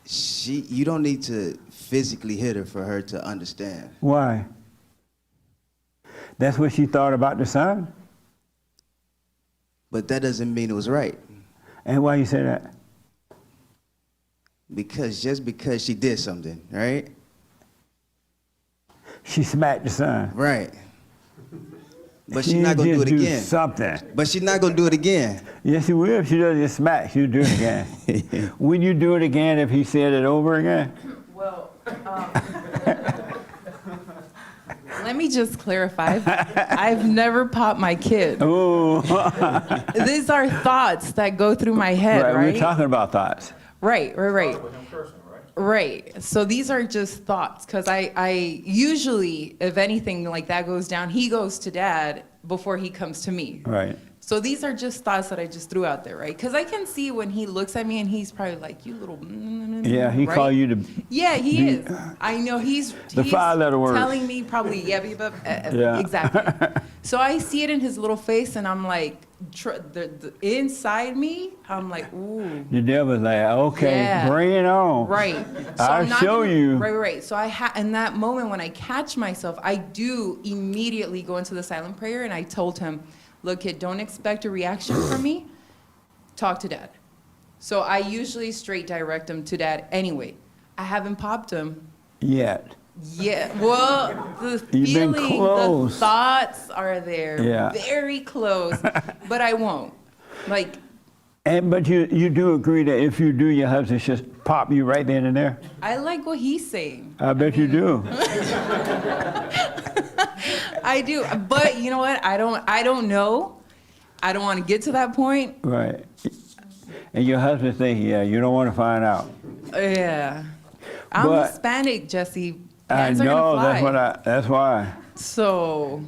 You don't need to physically hit her for her to understand. Why? That's what she thought about the son? But that doesn't mean it was right. And why you say that? Because just because she did something, right? She smacked the son. Right. But she's She not gonna do just it again. Something. But she's not gonna do it again. Yes, she will. If she doesn't just smack, she'll do it again. Will you do it again if he said it over again? Well, let me just clarify. I've never popped my kid. Oh. These are thoughts that go through my head, right? We're talking about thoughts. Right. Right. So these are just thoughts, because I usually, if anything like that goes down, he goes to dad before he comes to me. Right. So these are just thoughts that I just threw out there, right? Because I can see when he looks at me and he's probably like, you little... Yeah, he right? call you the... Yeah, he is. I know he's The five-letter words. telling me probably, Yeah. exactly. So I see it in his little face and I'm like, the inside me, I'm like, ooh. The devil's like, okay, Yeah. bring it on. Right. I'll show you. Right. So in that moment when I catch myself, I do immediately go into the silent prayer and I told him, look, kid, don't expect a reaction from me. Talk to dad. So I usually straight direct him to dad anyway. I haven't popped him. Yet. Yeah, well, the You've been feeling, close. the thoughts are there. Yeah. Very close, but I won't. Like, But you do agree that if you do, your husband should pop you right then and there? I like what he's saying. I bet you do. I do, but you know what? I don't know. I don't want to get to that point. Right. And your husband say, yeah, you don't want to find out. Yeah. I'm But- Hispanic, Jesse. I Pants are know, gonna fly. that's why. So,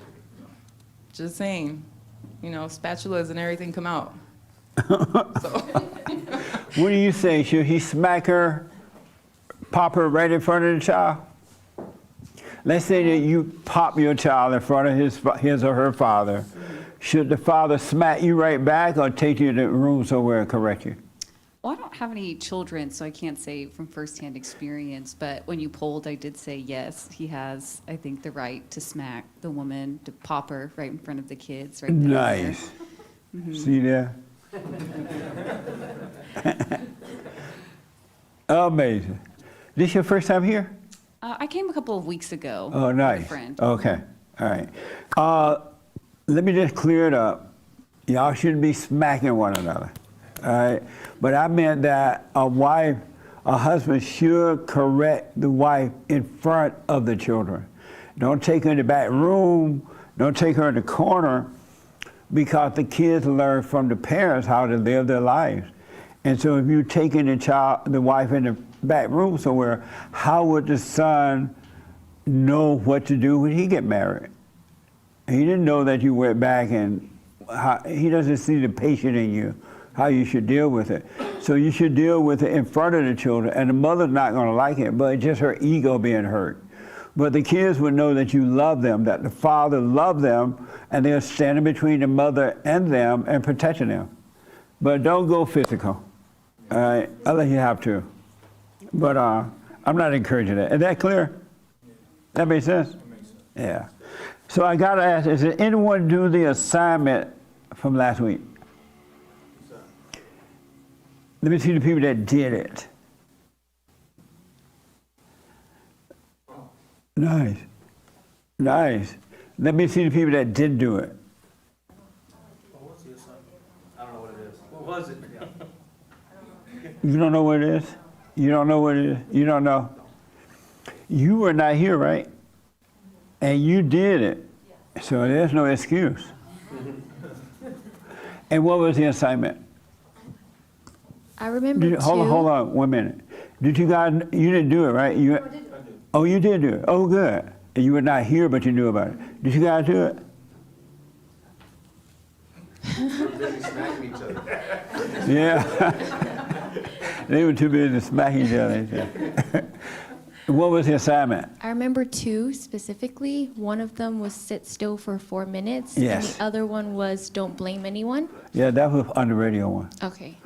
just saying, you know, spatulas and everything come out. So, What do you say? Should he smack her, pop her right in front of the child? Let's say that you pop your child in front of his or her father. Should the father smack you right back or take you to the room somewhere and correct you? Well, I don't have any children, so I can't say from firsthand experience, but when you polled, I did say yes, he has, I think, the right to smack the woman, to pop her right in front of the kids. Right then and there. Nice. See there? Amazing. This your first time here? I came a couple of weeks ago. Oh, with nice. a friend. Okay. All right. Let me just clear it up. Y'all shouldn't be smacking one another. All right. But I meant that a husband should correct the wife in front of the children. Don't take her in the back room. Don't take her in the corner, because the kids learn from the parents how to live their lives. And so if you're taking the wife in the back room somewhere, how would the son know what to do when he get married? He didn't know that you went back, and he doesn't see the patient in you, how you should deal with it. So you should deal with it in front of the children, and the mother's not gonna like it, but it's just her ego being hurt. But the kids would know that you love them, that the father loved them, and they're standing between the mother and them and protecting them. But don't go physical, all right, unless you have to. But I'm not encouraging that. Is that clear? That makes sense? Yeah. So I gotta ask, did anyone do the assignment from last week? Let me see the people that did it. Nice. Nice. Let me see the people that didn't do it. What was the assignment? I don't know what it is. What was it? You don't know what it is? You don't know what it is? You don't know? You were not here, right? And you did it. So there's no excuse. And what was the assignment? I remember Hold on 1 minute. Did you guys, you didn't do it, right? Oh, you did do it. Oh, good. And you were not here, but you knew about it. Did you guys do it? We're busy smacking each other. Yeah. They were too busy smacking each other. What was the assignment? I remember 2 specifically. One of them was sit still for 4 minutes. Yes. And the other one was don't blame anyone. Yeah, that was on the radio one. Okay.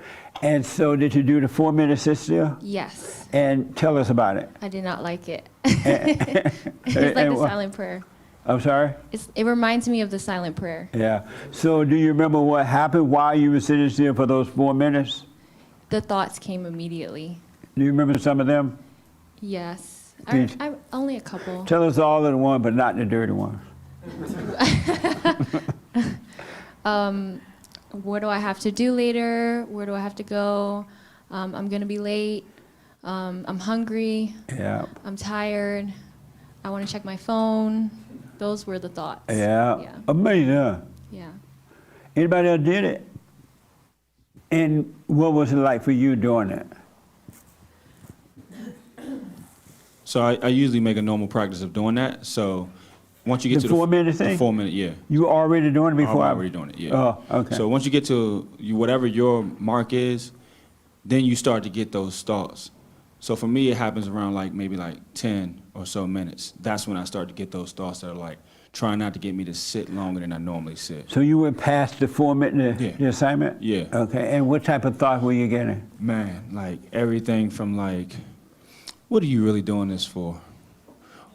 And so did you do the 4 minute sit still? Yes. And tell us about it. I did not like it. It's like the silent prayer. I'm sorry? It reminds me of the silent prayer. Yeah. So do you remember what happened while you were sitting still for those 4 minutes? The thoughts came immediately. Do you remember some of them? Yes. Please. I only a couple. Tell us all of the ones, but not the dirty ones. What do I have to do later? Where do I have to go? I'm going to be late. I'm hungry. Yeah. I'm tired. I want to check my phone. Those were the thoughts. Yeah. Yeah. Amazing, huh? Yeah. Anybody else did it? And what was it like for you doing it? So I usually make a normal practice of doing that. So once you get The to 4 minute thing? the 4 minute, yeah. You were already doing it before? I'm already doing it, yeah. Oh, okay. So once you get to whatever your mark is, then you start to get those thoughts. So for me, it happens around maybe 10 or so minutes. That's when I start to get those thoughts that are trying not to get me to sit longer than I normally sit. So you went past the 4 minute Yeah. the assignment? Yeah. Okay. And what type of thought were you getting? Man, everything from what are you really doing this for?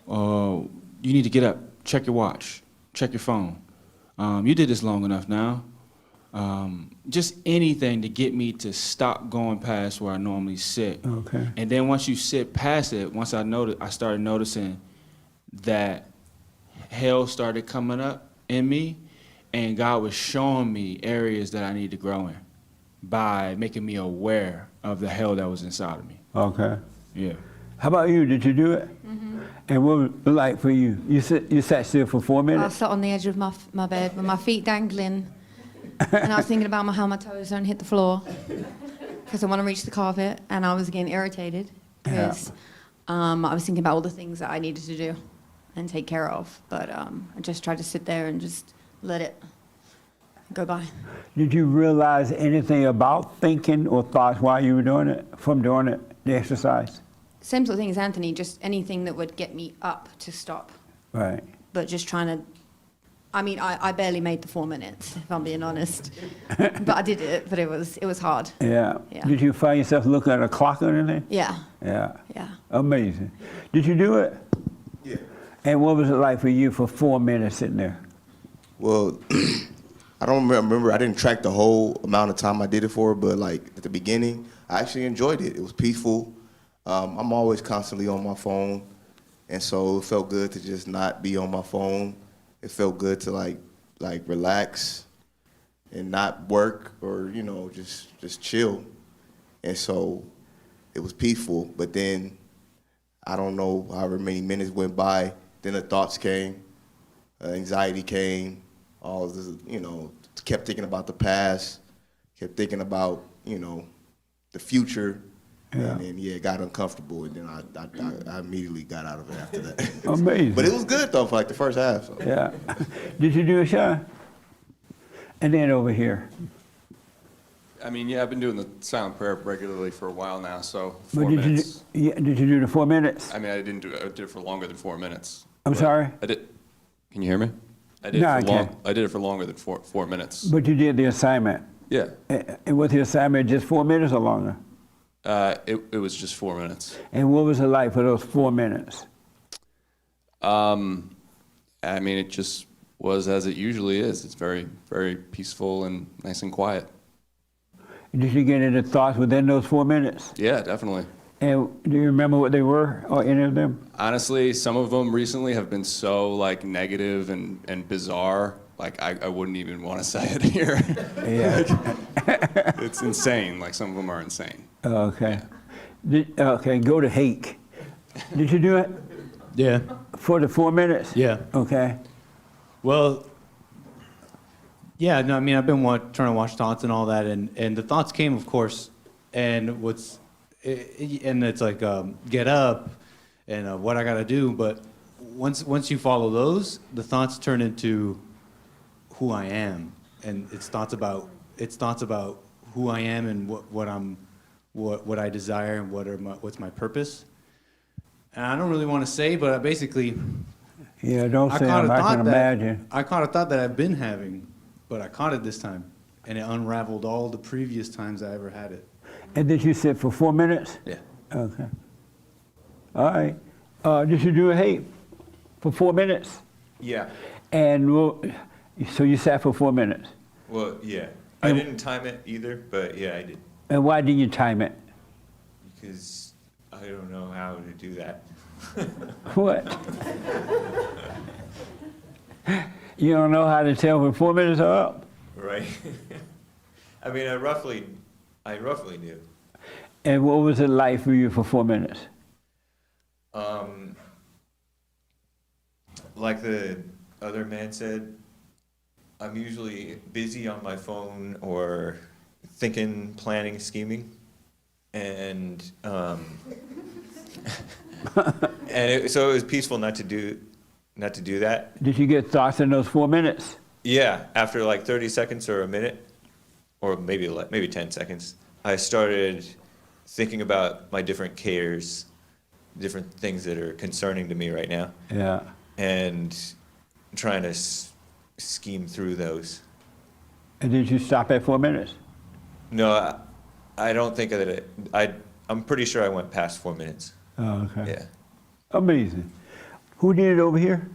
You need to get up, check your watch, check your phone. You did this long enough now. Just anything to get me to stop going past where I normally sit. Okay. And then once you sit past it, once I started noticing that hell started coming up in me, and God was showing me areas that I need to grow in by making me aware of the hell that was inside of me. Okay. Yeah. How about you? Did you do it? Mm-hmm. And what was it like for you? You sat still for 4 I minutes? sat on the edge of my bed with my feet dangling, And I was thinking about how my toes don't hit the floor because I want to reach the carpet, and I was getting irritated because I was thinking about all the things that I needed to do and take care of. But I just tried to sit there and just let it go by. Did you realize anything about thinking or thoughts while you were doing it, from doing it, the exercise? Same sort of thing as Anthony, just anything that would get me up to stop. Right. But just trying to, I mean, I barely made the 4 minutes, if I'm being honest. But I did it, but it was hard. Yeah. Yeah. Did you find yourself looking at a clock or anything? Yeah. Yeah. Yeah. Amazing. Did you do it? Yeah. And what was it like for you for 4 minutes sitting there? Well, I don't remember. I didn't track the whole amount of time I did it for, but like at the beginning, I actually enjoyed it. It was peaceful. I'm always constantly on my phone, and so it felt good to just not be on my phone. It felt good to like relax and not work or just chill. And so it was peaceful. But then I don't know, however many minutes went by, then the thoughts came, anxiety came. All this, kept thinking about the past, kept thinking about, the future, Yeah. and then it got uncomfortable, and then I immediately got out of it after that. Amazing. But it was good though for like the first half. So. Yeah. Did you do a shot? And then over here. I mean, yeah, I've been doing the silent prayer regularly for a while now, so But 4 minutes. Did you do the 4 minutes? I mean, I did it for longer than 4 minutes. I'm But sorry? I did. Can you hear me? I did No, it I for can't. I did it for longer than four minutes. But you did the assignment. Yeah. And was the assignment just 4 minutes or longer? It was just 4 minutes. And what was it like for those 4 minutes? I mean, it just was as it usually is. It's very, very peaceful and nice and quiet. Did you get any thoughts within those 4 minutes? Yeah, definitely. And do you remember what they were, or any of them? Honestly, some of them recently have been so like negative and bizarre. Like I wouldn't even want to say it here. Yeah. It's insane. Like some of them are insane. Okay. Okay, go to Hake. Did you do it? Yeah. For the 4 minutes? Yeah. Okay. Well, yeah, no, I mean, I've been trying to watch thoughts and all that, and the thoughts came, of course, and and it's like, get up, and what I gotta do, but once you follow those, the thoughts turn into who I am, and it's thoughts about who I am and what I desire and what's my purpose. And I don't really want to say, but I basically, Yeah, don't say them. I can imagine. I caught a thought that I've been having, but I caught it this time, and it unraveled all the previous times I ever had it. And did you sit for 4 minutes? Yeah. Okay. All right. Did you do a Hake for 4 minutes? Yeah. And so you sat for 4 minutes? Well, yeah. I didn't time it either, but yeah, I did. And why didn't you time it? Because I don't know how to do that. What? You don't know how to tell when 4 minutes are up? Right. I mean, I roughly knew. And what was it like for you for 4 minutes? Like the other man said, I'm usually busy on my phone or thinking, planning, scheming, and so it was peaceful not to do that. Did you get thoughts in those 4 minutes? Yeah, after like 30 seconds or a minute, or maybe 10 seconds, I started thinking about my different cares, different things that are concerning to me right now. Yeah. And trying to scheme through those. And did you stop at 4 minutes? No, I don't think that I'm pretty sure I went past 4 minutes. Oh, okay. Yeah. Amazing. Who did it over here?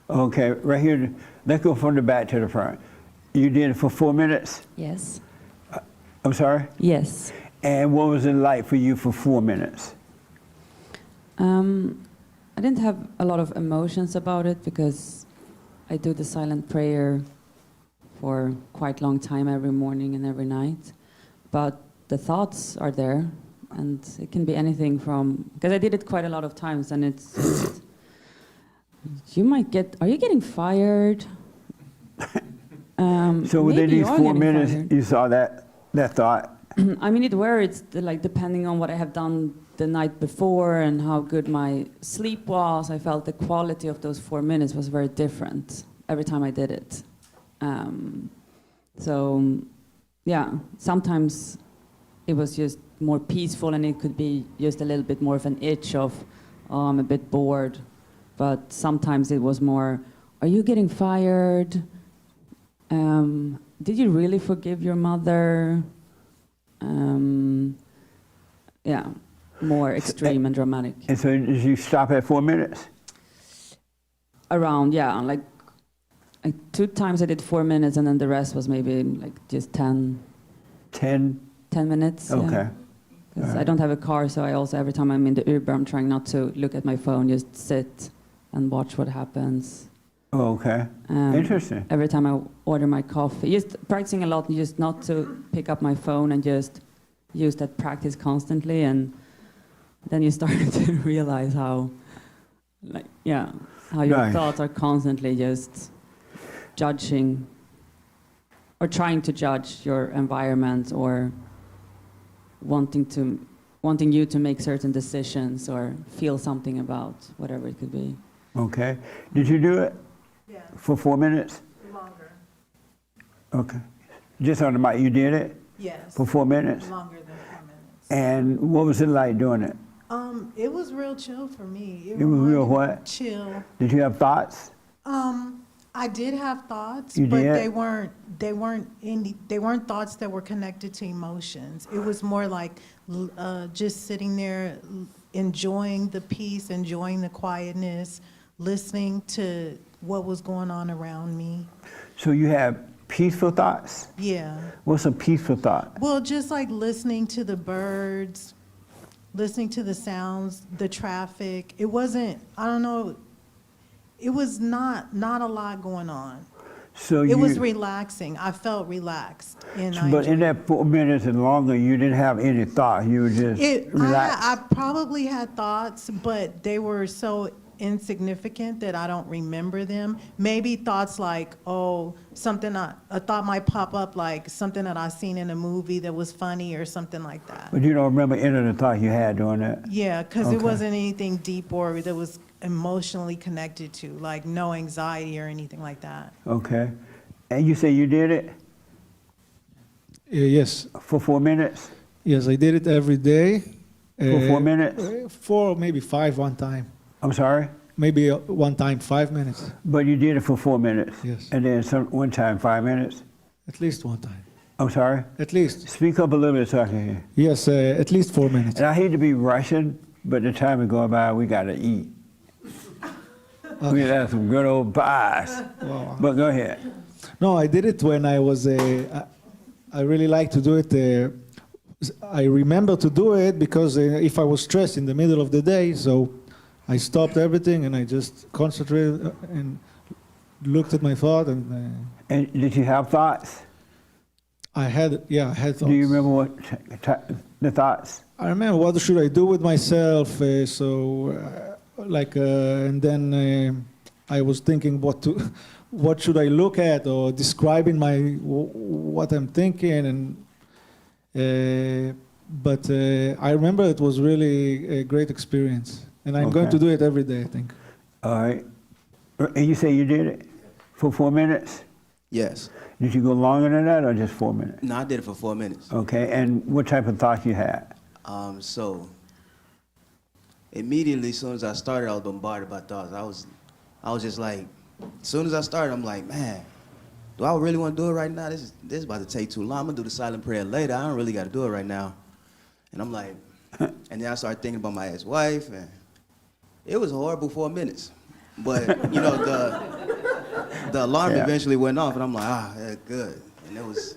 Okay, right here. Let's go from the back to the front. You did it for 4 minutes? Yes. I'm sorry? Yes. And what was it like for you for 4 minutes? I didn't have a lot of emotions about it because I do the silent prayer for quite a long time every morning and every night. But the thoughts are there, and it can be anything from, because I did it quite a lot of times, and it's just, are you getting fired? So within maybe these you are 4 getting minutes, fired. you saw that thought? I mean, it varies, like, depending on what I have done the night before and how good my sleep was. I felt the quality of those 4 minutes was very different every time I did it. So, yeah, sometimes it was just more peaceful, and it could be just a little bit more of an itch of, oh, I'm a bit bored. But sometimes it was more, are you getting fired? Did you really forgive your mother? Yeah, more extreme and dramatic. And so did you stop at 4 minutes? Around, yeah, like 2 times I did 4 minutes, and then the rest was maybe like just 10 minutes. Okay. Because I don't have a car, so I also, every time I'm in the Uber, I'm trying not to look at my phone, just sit and watch what happens. Oh, okay. Interesting. Every time I order my coffee, just practicing a lot, just not to pick up my phone and just use that practice constantly, and then you start to realize how, like, yeah, how your Right. thoughts are constantly just judging or trying to judge your environment, or wanting you to make certain decisions or feel something about whatever it could be. Okay. Did you do it? Yeah. For 4 minutes? Longer. Okay. Just on the mic, you did it? Yes. For 4 minutes? Longer than 4 minutes. And what was it like doing it? It was real chill for me. It was real what? Chill. Did you have thoughts? I did have thoughts, You but did? they weren't thoughts that were connected to emotions. It was more like just sitting there, enjoying the peace, enjoying the quietness, listening to what was going on around me. So you have peaceful thoughts? Yeah. What's a peaceful thought? Well, just like listening to the birds, listening to the sounds, the traffic. It wasn't, I don't know, it was not a lot going on. So It was relaxing. I felt relaxed. And I but in enjoyed that 4 minutes and longer, you didn't have any thought. You were just relaxed. I probably had thoughts, but they were so insignificant that I don't remember them. Maybe thoughts like, oh, something, a thought might pop up like something that I seen in a movie that was funny or something like that. But you don't remember any of the thought you had doing that? Yeah, because it Okay. wasn't anything deep or that was emotionally connected to, like no anxiety or anything like that. Okay. And you say you did it Yes. for 4 minutes? Yes, I did it every day. For 4 minutes? 4, maybe 5 one time. I'm sorry? Maybe one time 5 minutes. But you did it for 4 minutes? Yes. And then one time 5 minutes? At least one time. I'm sorry? At least. Speak up a little bit so I can hear. Yes, at least 4 minutes. And I hate to be rushing, but the time is going by, we got to eat. We got some good old pies. Wow. But go ahead. No, I did it when I was I really like to do it. I remember to do it because if I was stressed in the middle of the day, so I stopped everything and I just concentrated and looked at my thought. And did you have thoughts? I had thoughts. Do you remember what the thoughts? I remember what should I do with myself. And then I was thinking what should I look at, or describing what I'm thinking, and but I remember it was really a great experience, and I'm going Okay. to do it every day, I think. All right. And you say you did it for 4 minutes? Yes. Did you go longer than that or just 4 minutes? No, I did it for 4 minutes. Okay. And what type of thoughts you had? So immediately, as soon as I started, I was bombarded by thoughts. I was just like, as soon as I started, I'm like, man, do I really want to do it right now? This is about to take too long. I'm gonna do the silent prayer later. I don't really got to do it right now. And I'm like, and then I started thinking about my ex-wife, and it was horrible 4 minutes. But you know, the alarm eventually went off, and I'm like, yeah, good. And it was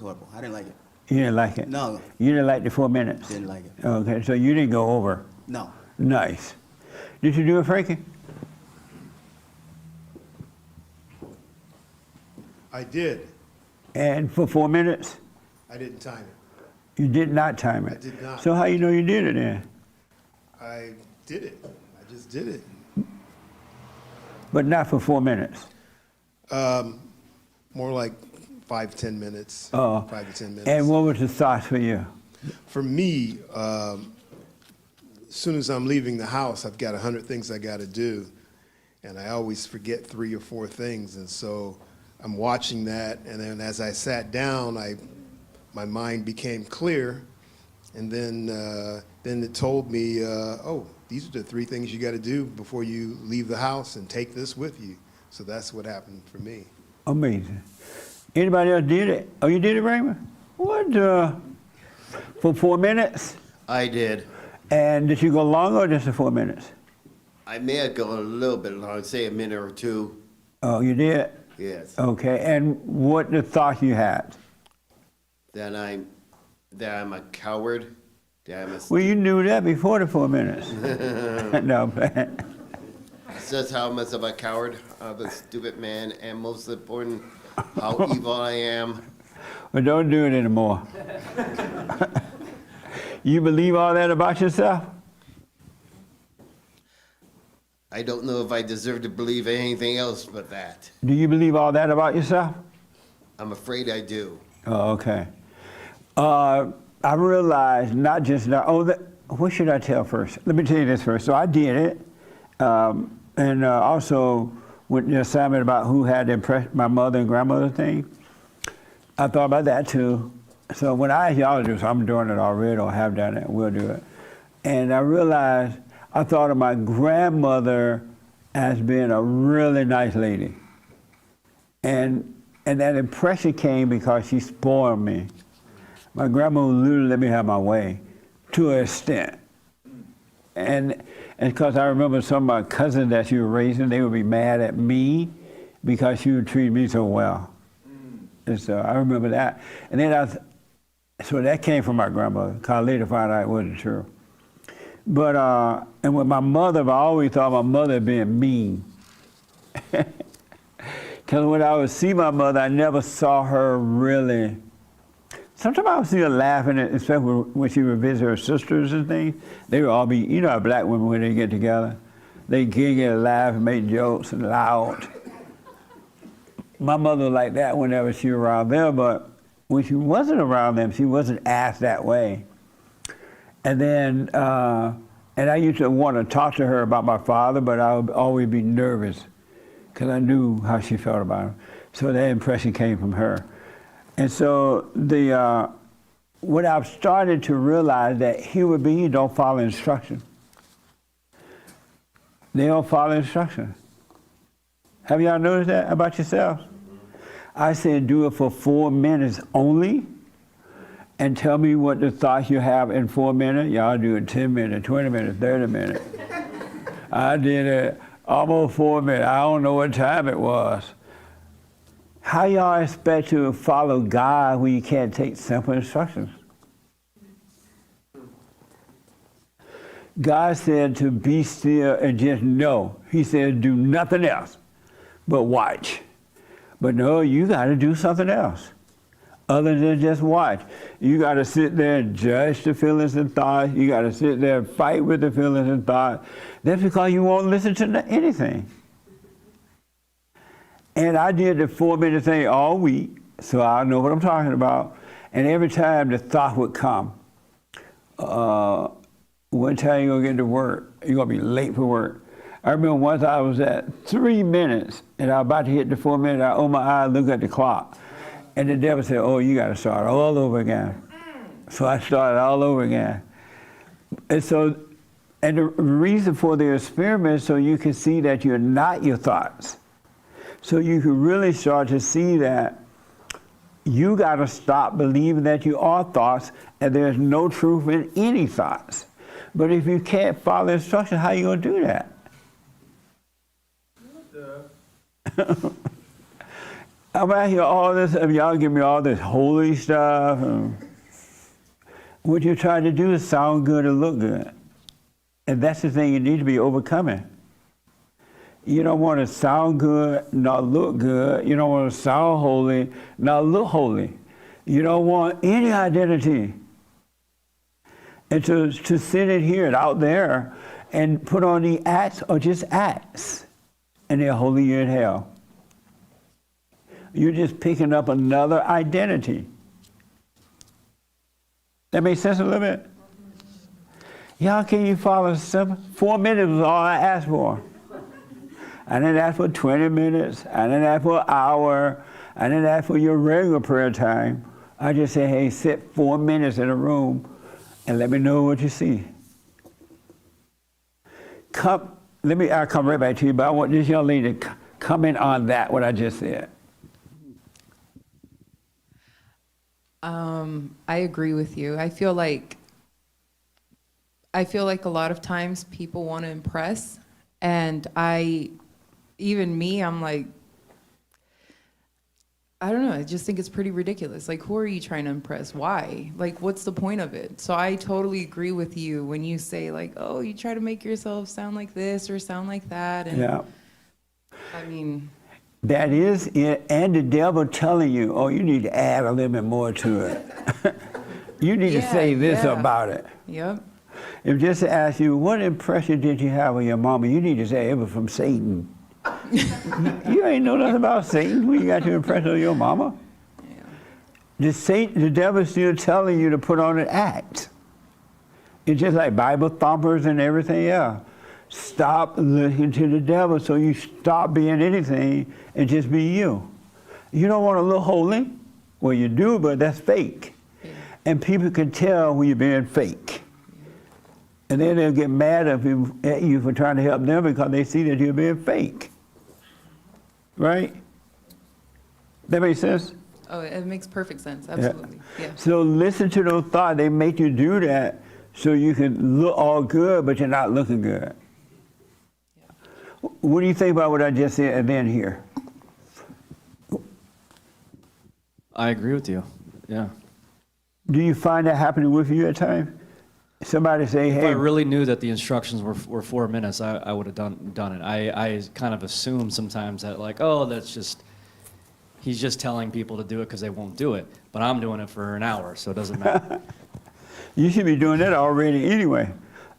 horrible. I didn't like it. You didn't like it? No. You didn't like the 4 minutes? Didn't like it. Okay. So you didn't go over? No. Nice. Did you do it, Frankie? I did. And for 4 minutes? I didn't time it. You did not time it? I did not. So how you know you did it then? I did it. I just did it. But not for 4 minutes? More like 5-10 minutes. Oh. 5 to 10 minutes. And what was the thought for you? For me, as soon as I'm leaving the house, I've got 100 things I got to do, and I always forget 3 or 4 things. And so I'm watching that, and then as I sat down, my mind became clear, and then it told me, oh, these are the 3 things you got to do before you leave the house, and take this with you. So that's what happened for me. Amazing. Anybody else did it? Oh, you did it, Raymond? What, for 4 minutes? I did. And did you go longer or just the 4 minutes? I may have gone a little bit long, say a minute or 2. Oh, you did? Yes. Okay, and what the thought you had? That I'm a coward. That I'm a Well, you knew that before the 4 minutes. No, man. Says how much of a coward, of a stupid man, and most important, how evil I am. Well, don't do it anymore. You believe all that about yourself? I don't know if I deserve to believe anything else but that. Do you believe all that about yourself? I'm afraid I do. Oh, okay. I realized not just now, what should I tell first? Let me tell you this first. So I did it, and also with the assignment about who had my mother and grandmother thing, I thought about that too. So when I asked y'all to do this, I'm doing it already or have done it, we'll do it. And I realized, I thought of my grandmother as being a really nice lady. And that impression came because she spoiled me. My grandma literally let me have my way to an extent. And because I remember some of my cousins that she was raising, they would be mad at me because she would treat me so well. And so I remember that. And then so that came from my grandmother, because I later found out it wasn't true. But, and with my mother, I always thought my mother being mean. Because when I would see my mother, I never saw her really. Sometimes I would see her laughing, especially when she would visit her sisters and things. They would all be, you know how black women, when they get together, they giggle and laugh and make jokes and loud. My mother was like that whenever she was around them, but when she wasn't around them, she wasn't asked that way. And then, and I used to want to talk to her about my father, but I would always be nervous because I knew how she felt about him. So that impression came from her. And so what I've started to realize that human beings don't follow instruction. They don't follow instruction. Have y'all noticed that about yourselves? I said do it for 4 minutes only, and tell me what the thoughts you have in 4 minutes. Y'all do it 10 minutes, 20 minutes, 30 minutes. I did it almost 4 minutes. I don't know what time it was. How y'all expect to follow God when you can't take simple instructions? God said to be still and just know. He said do nothing else but watch. But no, you got to do something else other than just watch. You got to sit there and judge the feelings and thoughts. You got to sit there and fight with the feelings and thoughts. That's because you won't listen to anything. And I did the 4 minute thing all week, so I know what I'm talking about. And every time the thought would come, what time you gonna get to work? You're gonna be late for work. I remember once I was at 3 minutes, and I was about to hit the 4 minutes. I opened my eye, looked at the clock, and the devil said, "Oh, you got to start all over again." So I started all over again. And so, and the reason for the experiment is so you can see that you're not your thoughts. So you can really start to see that you got to stop believing that you are thoughts, and there's no truth in any thoughts. But if you can't follow instructions, how are you going to do that? I'm out here all this, y'all give me all this holy stuff. What you're trying to do is sound good and look good. And that's the thing you need to be overcoming. You don't want to sound good, not look good. You don't want to sound holy, not look holy. You don't want any identity. And to sit in here and out there and put on the acts or just acts, and they're holy you in hell. You're just picking up another identity. That makes sense a little bit? Y'all, can you follow simple? 4 minutes was all I asked for. I didn't ask for 20 minutes. I didn't ask for an hour. I didn't ask for your regular prayer time. I just said, hey, sit 4 minutes in a room and let me know what you see. I'll come right back to you, but I want this young lady to comment on that, what I just said. I agree with you. I feel like a lot of times people want to impress, and even me, I'm like, I don't know, I just think it's pretty ridiculous. Like, who are you trying to impress? Why? Like, what's the point of it? So I totally agree with you when you say, like, oh, you try to make yourself sound like this or sound like that. And yeah. I mean, that is it, and the devil telling you, oh, you need to add a little bit more to it. You need to say this about it. Yep. If just to ask you, what impression did you have of your mama? You need to say it was from Satan. You ain't know nothing about Satan when you got your impression of your mama. Yeah. The devil's still telling you to put on an act. It's just like Bible thumpers and everything else. Stop listening to the devil so you stop being anything and just be you. You don't want to look holy? Well, you do, but that's fake. Yeah. And people can tell when you're being fake. And then they'll get mad at you for trying to help them because they see that you're being fake. Right? That makes sense? Oh, it makes perfect sense. Absolutely. Yeah. So listen to those thoughts. They make you do that so you can look all good, but you're not looking good. Yeah. What do you think about what I just said and then here? I agree with you. Yeah. Do you find that happening with you at times? Somebody say, hey. If I really knew that the instructions were 4 minutes, I would have done it. I kind of assume sometimes that, like, oh, he's just telling people to do it because they won't do it. But I'm doing it for an hour, so it doesn't matter. You should be doing that already anyway.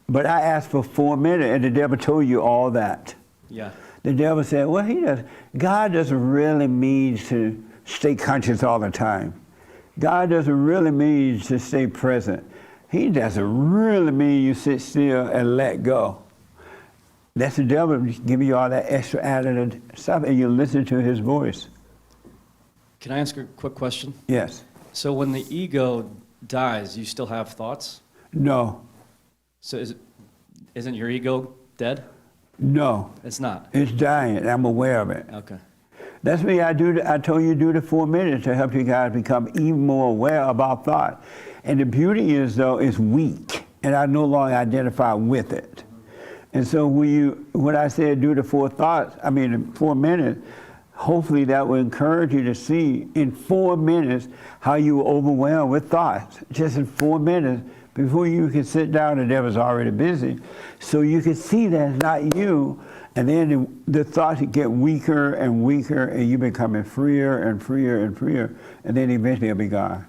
But I asked for 4 minutes, and the devil told you all that. Yeah. The devil said, well, God doesn't really mean to stay conscious all the time. God doesn't really mean to stay present. He doesn't really mean you sit still and let go. That's the devil giving you all that extra added stuff, and you listen to his voice. Can I ask a quick question? Yes. So when the ego dies, you still have thoughts? No. So isn't your ego dead? No. It's not? It's dying. I'm aware of it. Okay. That's me. I told you to do the 4 minutes to help you guys become even more aware about thought. And the beauty is, though, it's weak, and I no longer identify with it. And so when I said do the 4 minutes, hopefully that will encourage you to see in 4 minutes how you were overwhelmed with thoughts. Just in 4 minutes, before you can sit down, the devil's already busy. So you can see that it's not you, and then the thoughts get weaker and weaker, and you becoming freer and freer and freer, and then eventually it'll be gone.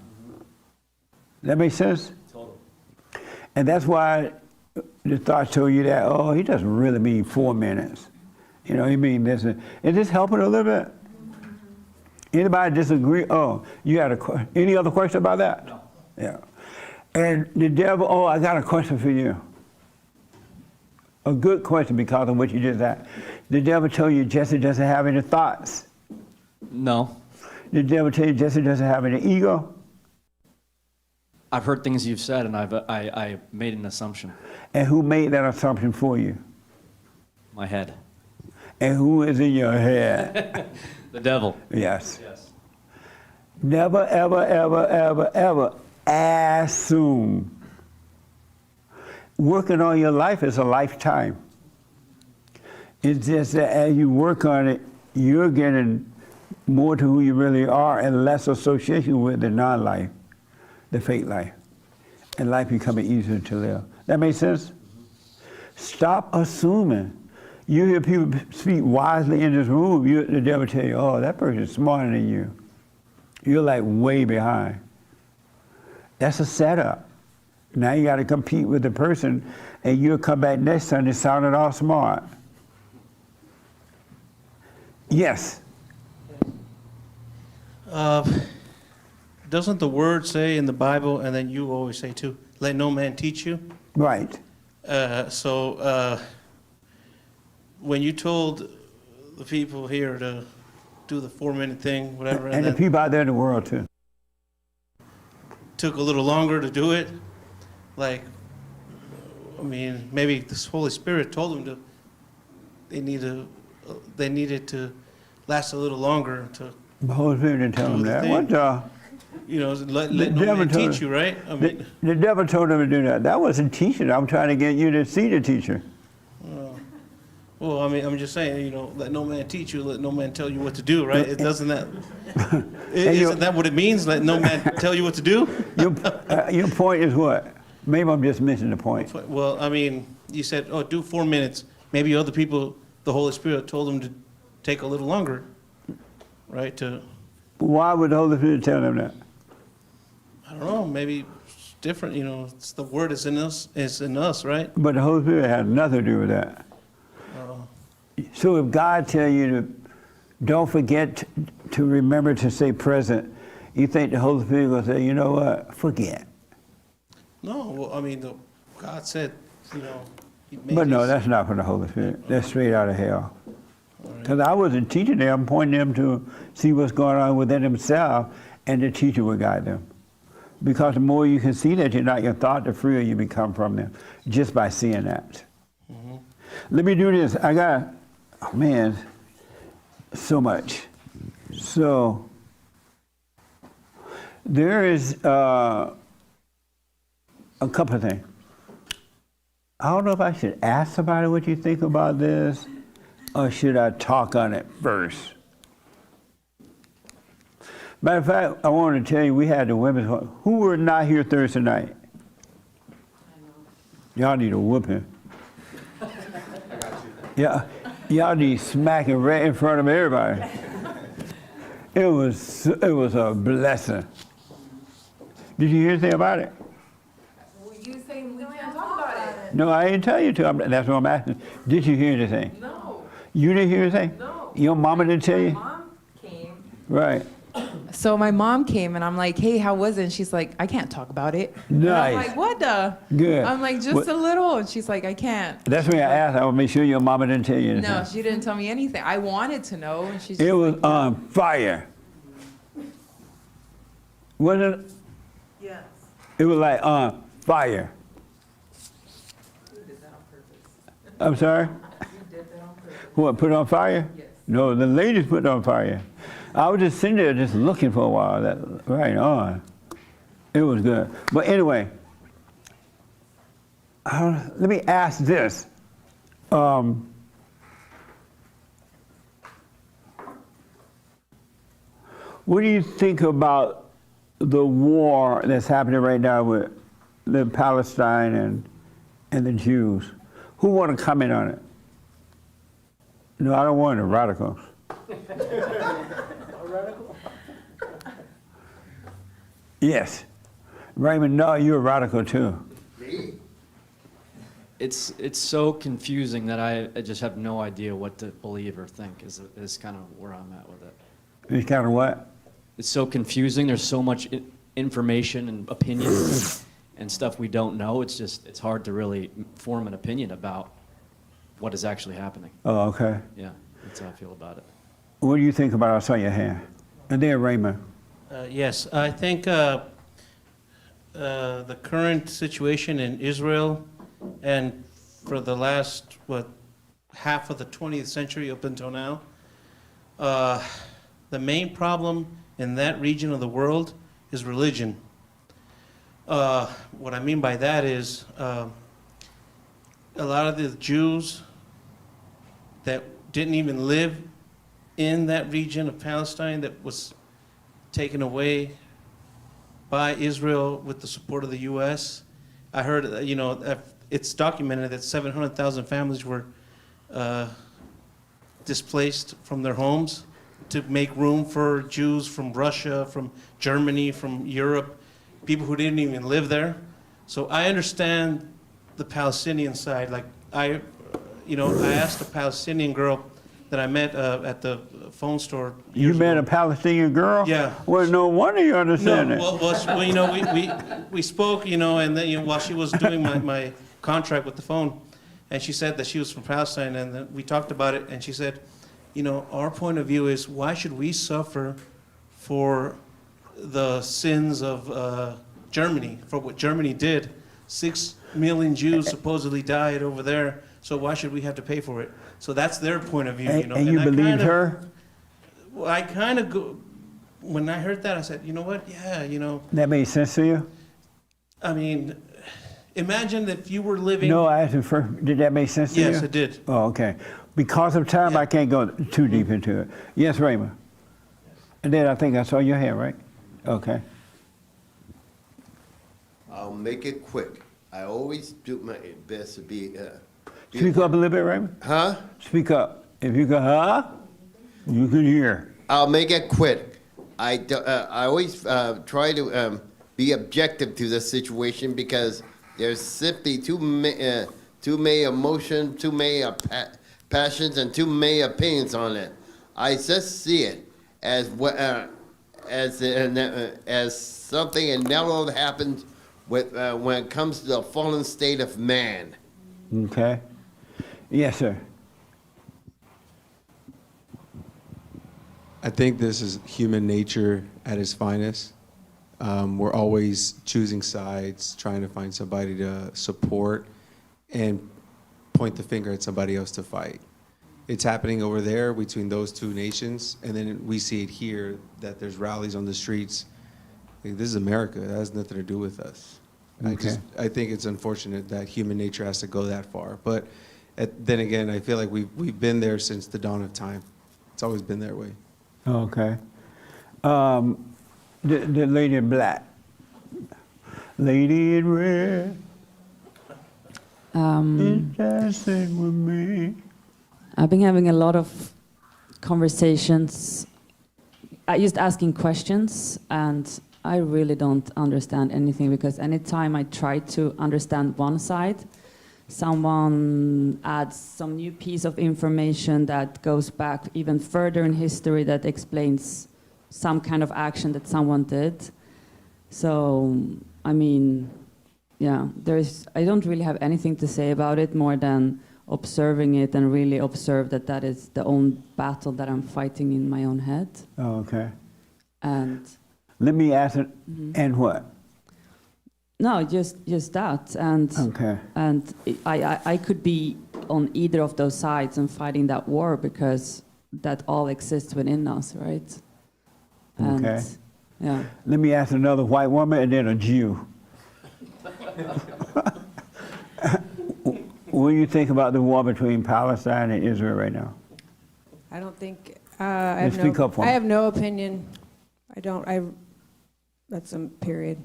That makes sense? Totally. And that's why the thoughts told you that, oh, he doesn't really mean 4 minutes. You know, he mean this. Is this helping a little bit? Anybody disagree? Oh, you had any other question about that? No. Yeah. And the devil, oh, I got a question for you. A good question because of what you just asked. The devil told you Jesse doesn't have any thoughts. No. The devil tell you Jesse doesn't have any ego. I've heard things you've said, and I made an assumption. And who made that assumption for you? My head. And who is in your head? The devil. Yes. Yes. Never, ever, ever, ever, ever assume. Working on your life is a lifetime. It's just that as you work on it, you're getting more to who you really are and less association with the non-life, the fake life. And life becoming easier to live. That makes sense? Stop assuming. You hear people speak wisely in this room, the devil tell you, oh, that person's smarter than you. You're like way behind. That's a setup. Now you got to compete with the person, and you'll come back next Sunday sounding all smart. Doesn't the word say in the Bible, and then you always say too, let no man teach you? Right. When you told the people here to do the 4-minute thing, whatever, And the then people out there in the world too. took a little longer to do it, like, I mean, maybe the Holy Spirit told them they needed to last a little longer to The Holy Spirit didn't tell do them the that. thing. What let the no devil man told teach you, right? I mean, the devil told them to do that. That wasn't teaching. I'm trying to get you to see the teacher. well, I mean, I'm just saying, let no man teach you, let no man tell you what to do, right? It doesn't that, isn't that what it means? Let no man tell you what to do? Your point is what? Maybe I'm just missing the point. Well, I mean, you said, oh, do 4 minutes. Maybe other people, the Holy Spirit told them to take a little longer, right? Why would the Holy Spirit tell them that? I don't know, maybe it's different, it's the word is in us, right? But the Holy Spirit has nothing to do with that. So if God tell you to don't forget to remember to stay present, you think the Holy Spirit will say, you know what, forget. No, well, I mean, God said, He made But no, us- that's not from the Holy Spirit. That's straight out of hell. Because I wasn't teaching them, pointing them to see what's going on within themselves, and the teacher would guide them. Because the more you can see that you're not your thought, the freer you become from them, just by seeing that. Let me do this. I got, oh man, so much. So, there is a couple of things. I don't know if I should ask somebody what you think about this, or should I talk on it first? Matter of fact, I wanted to tell you, we had the women's, who were not here Thursday night? Y'all need a whooping. Yeah, y'all need smacking right in front of everybody. It was a blessing. Did you hear anything about it? You saying we can't talk about it? No, I didn't tell you to. That's what I'm asking. Did you hear anything? No. You didn't hear anything? No. Your mama didn't tell you? Mom came. Right. So my mom came and I'm like, hey, how was it? And she's like, I can't talk about it. Nice. And I'm like, what the? Good. I'm like, just What- a little. And she's like, I can't. That's why I asked. I want to make sure your mama didn't tell you anything. No, she didn't tell me anything. I wanted to know. And she's It just was like, on fire. Wasn't it? yes. It was like on fire. I'm sorry? What, put it on fire? Yes. No, the ladies put it on fire. I was just sitting there just looking for a while. That right on. It was good. But anyway, let me ask this. What do you think about the war that's happening right now with the Palestine and the Jews? Who want to comment on it? No, I don't want the radicals. Yes. Raymond, no, you're a radical too. It's so confusing that I just have no idea what to believe or think is kind of where I'm at with it. It's kind of what? It's so confusing. There's so much information and opinions and stuff we don't know. It's hard to really form an opinion about what is actually happening. Oh, okay. Yeah, that's how I feel about it. What do you think about it? I saw your hand. And then Raymond. Yes, I think the current situation in Israel and for the last, half of the 20th century up until now, the main problem in that region of the world is religion. What I mean by that is a lot of the Jews that didn't even live in that region of Palestine that was taken away by Israel with the support of the U.S. I heard, it's documented that 700,000 families were displaced from their homes to make room for Jews from Russia, from Germany, from Europe, people who didn't even live there. So I understand the Palestinian side. Like I asked a Palestinian girl, that I met at the phone store. You met a Palestinian girl? Yeah. Well, no wonder you understand it. Well, you know, we spoke, you know, and then, you know, while she was doing my contract with the phone, and she said that she was from Palestine, and then we talked about it, and she said, you know, our point of view is, why should we suffer for the sins of Germany, for what Germany did? 6 million Jews supposedly died over there, so why should we have to pay for it? So that's their point of view, you know. And you believed her? Well, I kind of go, when I heard that, I said, you know what? Yeah, you know. That made sense to you? I mean, imagine if you were living. No, I asked you first. Did that make sense to you? Yes, it did. Oh, okay. Because of time, I can't go too deep into it. Yes, Raymond. And then I think I saw your hand, right? Okay. I'll make it quick. I always do my best to be. Speak up a little bit, Raymond. Huh? Speak up. If you go, you can hear. I'll make it quick. I always try to be objective to the situation because there's simply too many emotions, too many passions, and too many opinions on it. I just see it as something inevitable that happens with when it comes to the fallen state of man. Okay. Yes, sir. I think this is human nature at its finest. We're always choosing sides, trying to find somebody to support and point the finger at somebody else to fight. It's happening over there between those two nations, and then we see it here that there's rallies on the streets. This is America. That has nothing to do with us. Okay. I think it's unfortunate that human nature has to go that far. But then again, I feel like we've been there since the dawn of time. It's always been that way. Okay. The lady in black. Lady in red. Is dancing with me. I've been having a lot of conversations, just asking questions, and I really don't understand anything because anytime I try to understand one side, someone adds some new piece of information that goes back even further in history that explains some kind of action that someone did. So, I mean, yeah, I don't really have anything to say about it more than observing it and really observe that that is the own battle that I'm fighting in my own head. Oh, okay. And let me ask it, and what? No, just that, and okay. And I could be on either of those sides and fighting that war because that all exists within us, right? And, okay. Yeah. Let me ask another white woman and then a Jew. What do you think about the war between Palestine and Israel right now? I don't think I have no opinion. That's a period.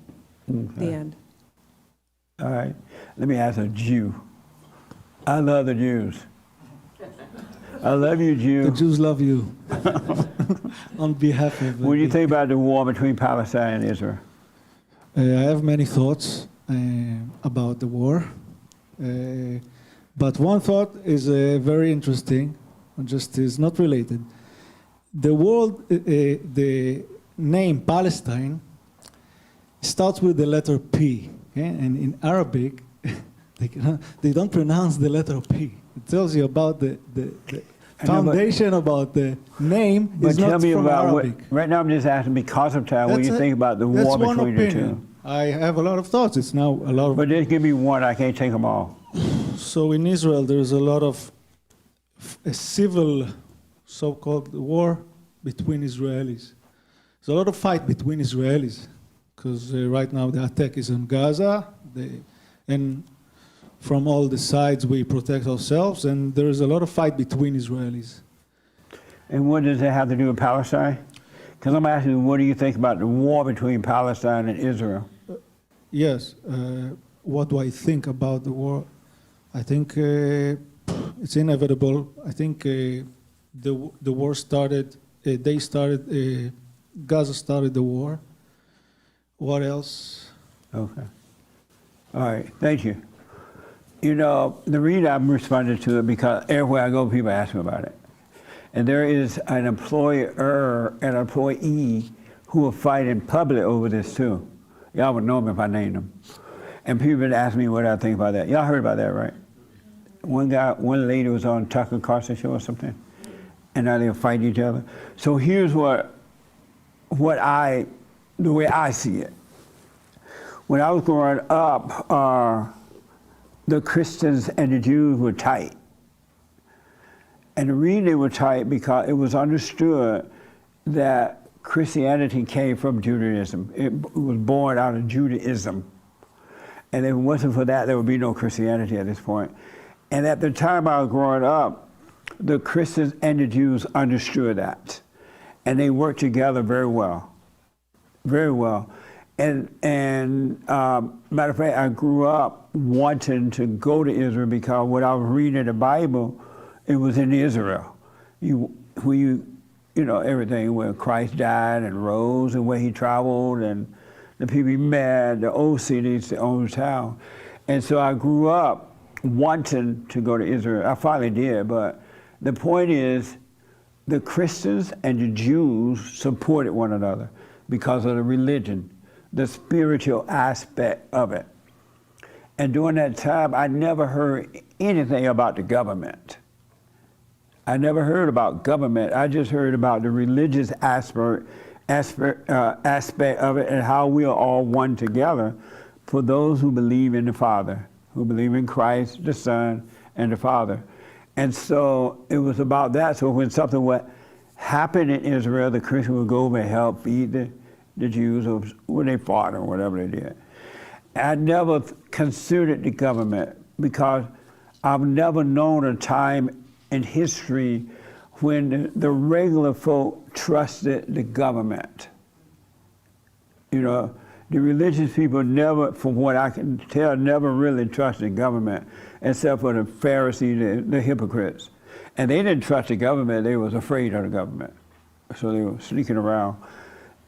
Okay. The end. All right. Let me ask a Jew. I love the Jews. I love you, Jew. The Jews love you. On behalf of. What do you think about the war between Palestine and Israel? I have many thoughts about the war. But one thought is very interesting, just is not related. The name Palestine starts with the letter P, okay? And in Arabic, they don't pronounce the letter P. It tells you about the foundation about the name is tell not me from about Arabic. right now I'm just asking because of time, what do you think about the war between the two? I have a lot of thoughts. It's now a lot of... But just give me one, I can't take them all. So in Israel, there's a lot of a civil, so-called war between Israelis. There's a lot of fight between Israelis because right now the attack is on Gaza, and from all the sides we protect ourselves, and there is a lot of fight between Israelis. And what does it have to do with Palestine? Because I'm asking, what do you think about the war between Palestine and Israel? Yes. What do I think about the war? I think it's inevitable. I think the war started, Gaza started the war. What else? Okay. All right, thank you. You know, the reason I'm responding to it because everywhere I go, people ask me about it. And there is an employer and employee who will fight in public over this too. Y'all would know them if I named them. And people would ask me what I think about that. Y'all heard about that, right? One lady was on Tucker Carlson show or something, and now they'll fight each other. So here's the way I see it. When I was growing up, the Christians and the Jews were tight. And the reason they were tight because it was understood that Christianity came from Judaism. It was born out of Judaism. And if it wasn't for that, there would be no Christianity at this point. And at the time I was growing up, the Christians and the Jews understood that. And they worked together very well. Very well. And matter of fact, I grew up wanting to go to Israel because when I was reading the Bible, it was in Israel. You know, everything where Christ died and rose and where he traveled and the people he met, the old cities, the old town. And so I grew up wanting to go to Israel. I finally did, but the point is the Christians and the Jews supported one another because of the religion, the spiritual aspect of it. And during that time, I never heard anything about the government. I never heard about government. I just heard about the religious aspect of it and how we are all one together for those who believe in the Father, who believe in Christ, the Son, and the Father. And so it was about that. So when something would happen in Israel, the Christians would go over and help feed the Jews or when they fought or whatever they did. I never considered the government because I've never known a time in history when the regular folk trusted the government. You know, the religious people never, from what I can tell, never really trusted government, except for the Pharisees, the hypocrites. And they didn't trust the government, they was afraid of the government. So they were sneaking around.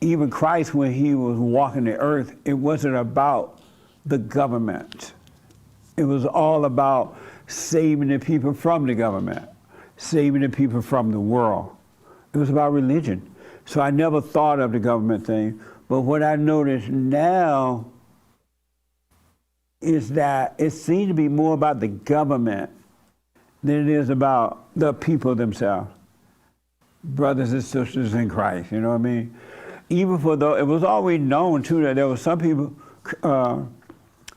Even Christ, when he was walking the earth, it wasn't about the government. It was all about saving the people from the government, saving the people from the world. It was about religion. So I never thought of the government thing. But what I notice now is that it seems to be more about the government than it is about the people themselves. Brothers and sisters in Christ, you know what I mean? Even for though it was always known too that there were some people,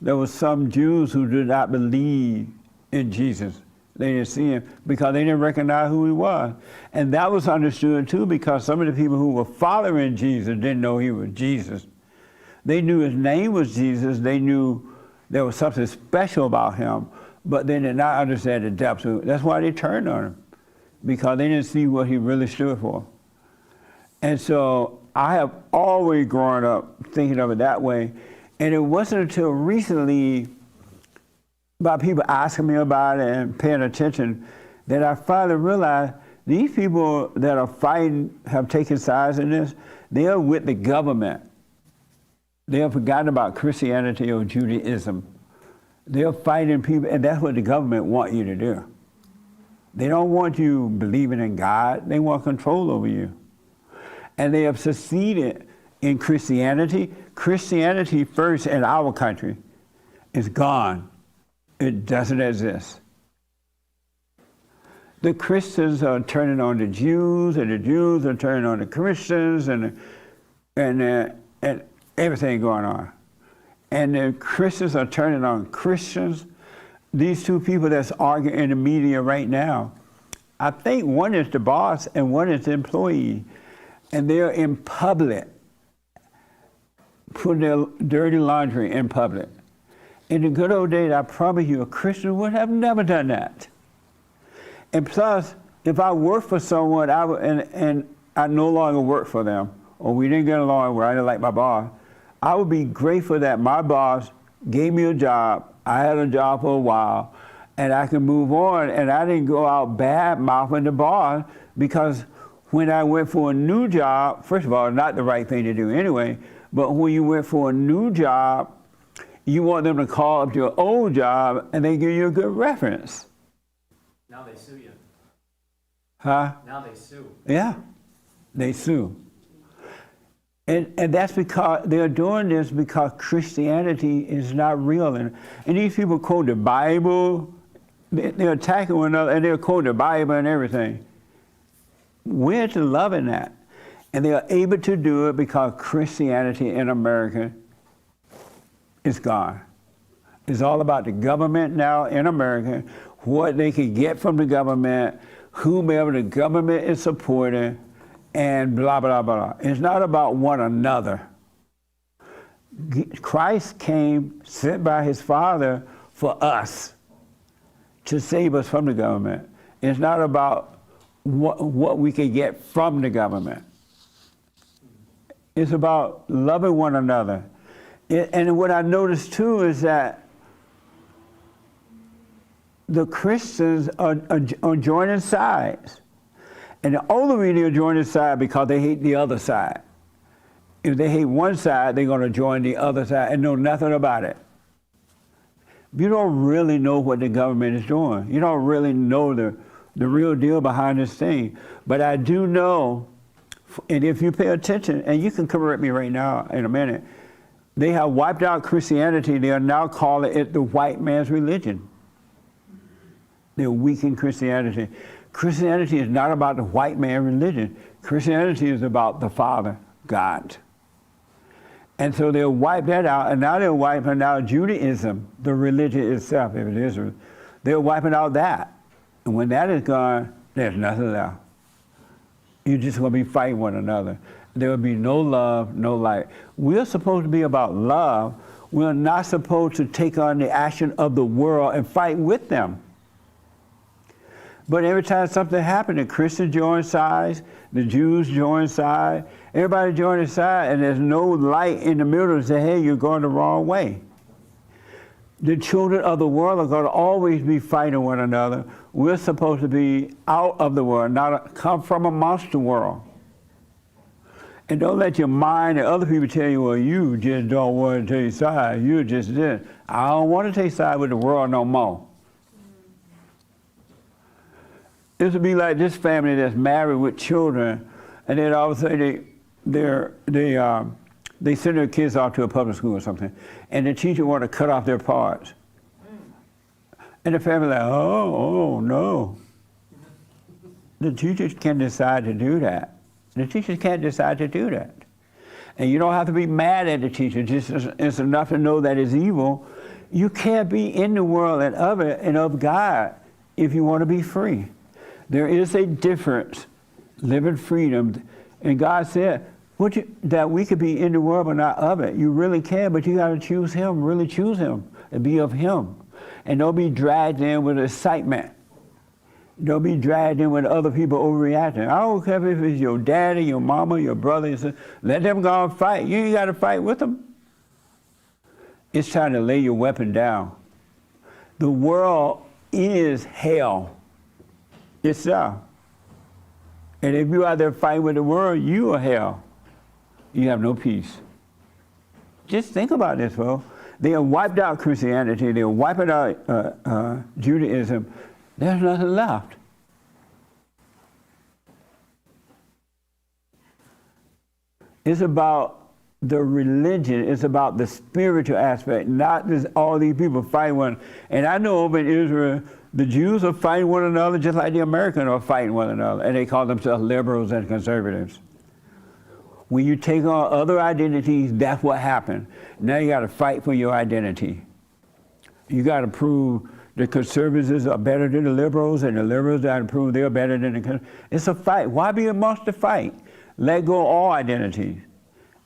there were some Jews who did not believe in Jesus. They didn't see him because they didn't recognize who he was. And that was understood too because some of the people who were following Jesus didn't know he was Jesus. They knew his name was Jesus. They knew there was something special about him, but they did not understand the depths of it. That's why they turned on him, because they didn't see what he really stood for. And so I have always grown up thinking of it that way. And it wasn't until recently, by people asking me about it and paying attention, that I finally realized these people that are fighting, have taken sides in this, they are with the government. They have forgotten about Christianity or Judaism. They are fighting people, and that's what the government want you to do. They don't want you believing in God. They want control over you. And they have succeeded in Christianity. Christianity first in our country is gone. It doesn't exist. The Christians are turning on the Jews, and the Jews are turning on the Christians, and everything going on. And the Christians are turning on Christians. These two people that's arguing in the media right now, I think one is the boss and one is the employee. And they're in public, putting their dirty laundry in public. In the good old days, I promise you, a Christian would have never done that. And plus, if I worked for someone and I no longer work for them, or we didn't get along where I didn't like my boss, I would be grateful that my boss gave me a job. I had a job for a while, and I could move on, and I didn't go out bad-mouthing the boss, because when I went for a new job, first of all, not the right thing to do anyway, but when you went for a new job, you want them to call up your old job and they give you a good reference. Now they sue you. Huh? Now they sue. Yeah, they sue. And that's because they're doing this because Christianity is not real. And these people quote the Bible, they're attacking one another, and they're quoting the Bible and everything. We're to love in that. And they are able to do it because Christianity in America is gone. It's all about the government now in America, what they can get from the government, whomever the government is supporting, and blah, blah, blah. It's not about one another. Christ came, sent by his Father for us to save us from the government. It's not about what we can get from the government. It's about loving one another. And what I noticed too is that the Christians are joining sides. And the only reason they're joining sides because they hate the other side. If they hate one side, they're going to join the other side and know nothing about it. You don't really know what the government is doing. You don't really know the real deal behind this thing. But I do know, and if you pay attention, and you can correct me right now in a minute, they have wiped out Christianity. They are now calling it the white man's religion. They're weakening Christianity. Christianity is not about the white man religion. Christianity is about the Father, God. And so they'll wipe that out, and now they're wiping out Judaism, the religion itself, if it is. They're wiping out that. And when that is gone, there's nothing left. You're just going to be fighting one another. There will be no love, no light. We're supposed to be about love. We're not supposed to take on the action of the world and fight with them. But every time something happened, the Christians join sides, the Jews join sides, everybody join a side, and there's no light in the middle to say, hey, you're going the wrong way. The children of the world are going to always be fighting one another. We're supposed to be out of the world, not come from amongst the world. And don't let your mind and other people tell you, well, you just don't want to take sides. You're just this. I don't want to take sides with the world no more. This would be like this family that's married with children, and then all of a sudden they send their kids off to a public school or something, and the teacher want to cut off their parts. And the family like, oh no. The teachers can decide to do that. The teachers can't decide to do that. And you don't have to be mad at the teacher, just it's enough to know that it's evil. You can't be in the world and of it and of God if you want to be free. There is a difference, living freedom. And God said that we could be in the world but not of it. You really can, but you got to choose him, really choose him, and be of him. And don't be dragged in with excitement. Don't be dragged in with other people overreacting. I don't care if it's your daddy, your mama, your brother, your sister. Let them go and fight. You ain't got to fight with them. It's time to lay your weapon down. The world is hell itself. And if you out there fighting with the world, you are hell. You have no peace. Just think about this, folks. They have wiped out Christianity. They have wiped out Judaism. There's nothing left. It's about the religion. It's about the spiritual aspect, not just all these people fighting one. And I know over in Israel, the Jews are fighting one another just like the Americans are fighting one another. And they call themselves liberals and conservatives. When you take on other identities, that's what happened. Now you got to fight for your identity. You got to prove the conservatives are better than the liberals, and the liberals got to prove they're better than the conservatives. It's a fight. Why be amongst the fight? Let go of all identities.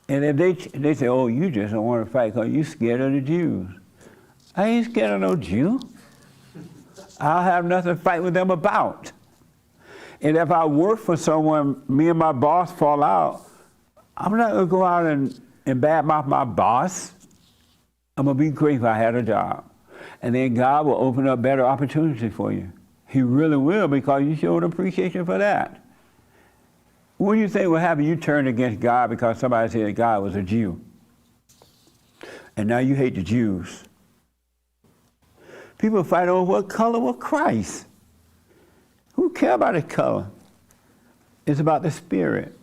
And if they say, oh, you just don't want to fight because you're scared of the Jews. I ain't scared of no Jew. I'll have nothing to fight with them about. And if I work for someone, me and my boss fall out, I'm not going to go out and badmouth my boss. I'm going to be grateful I had a job. And then God will open up better opportunities for you. He really will, because you showed appreciation for that. What do you think will happen? You turned against God because somebody said God was a Jew. And now you hate the Jews. People fight over what color was Christ. Who cares about his color? It's about the spirit.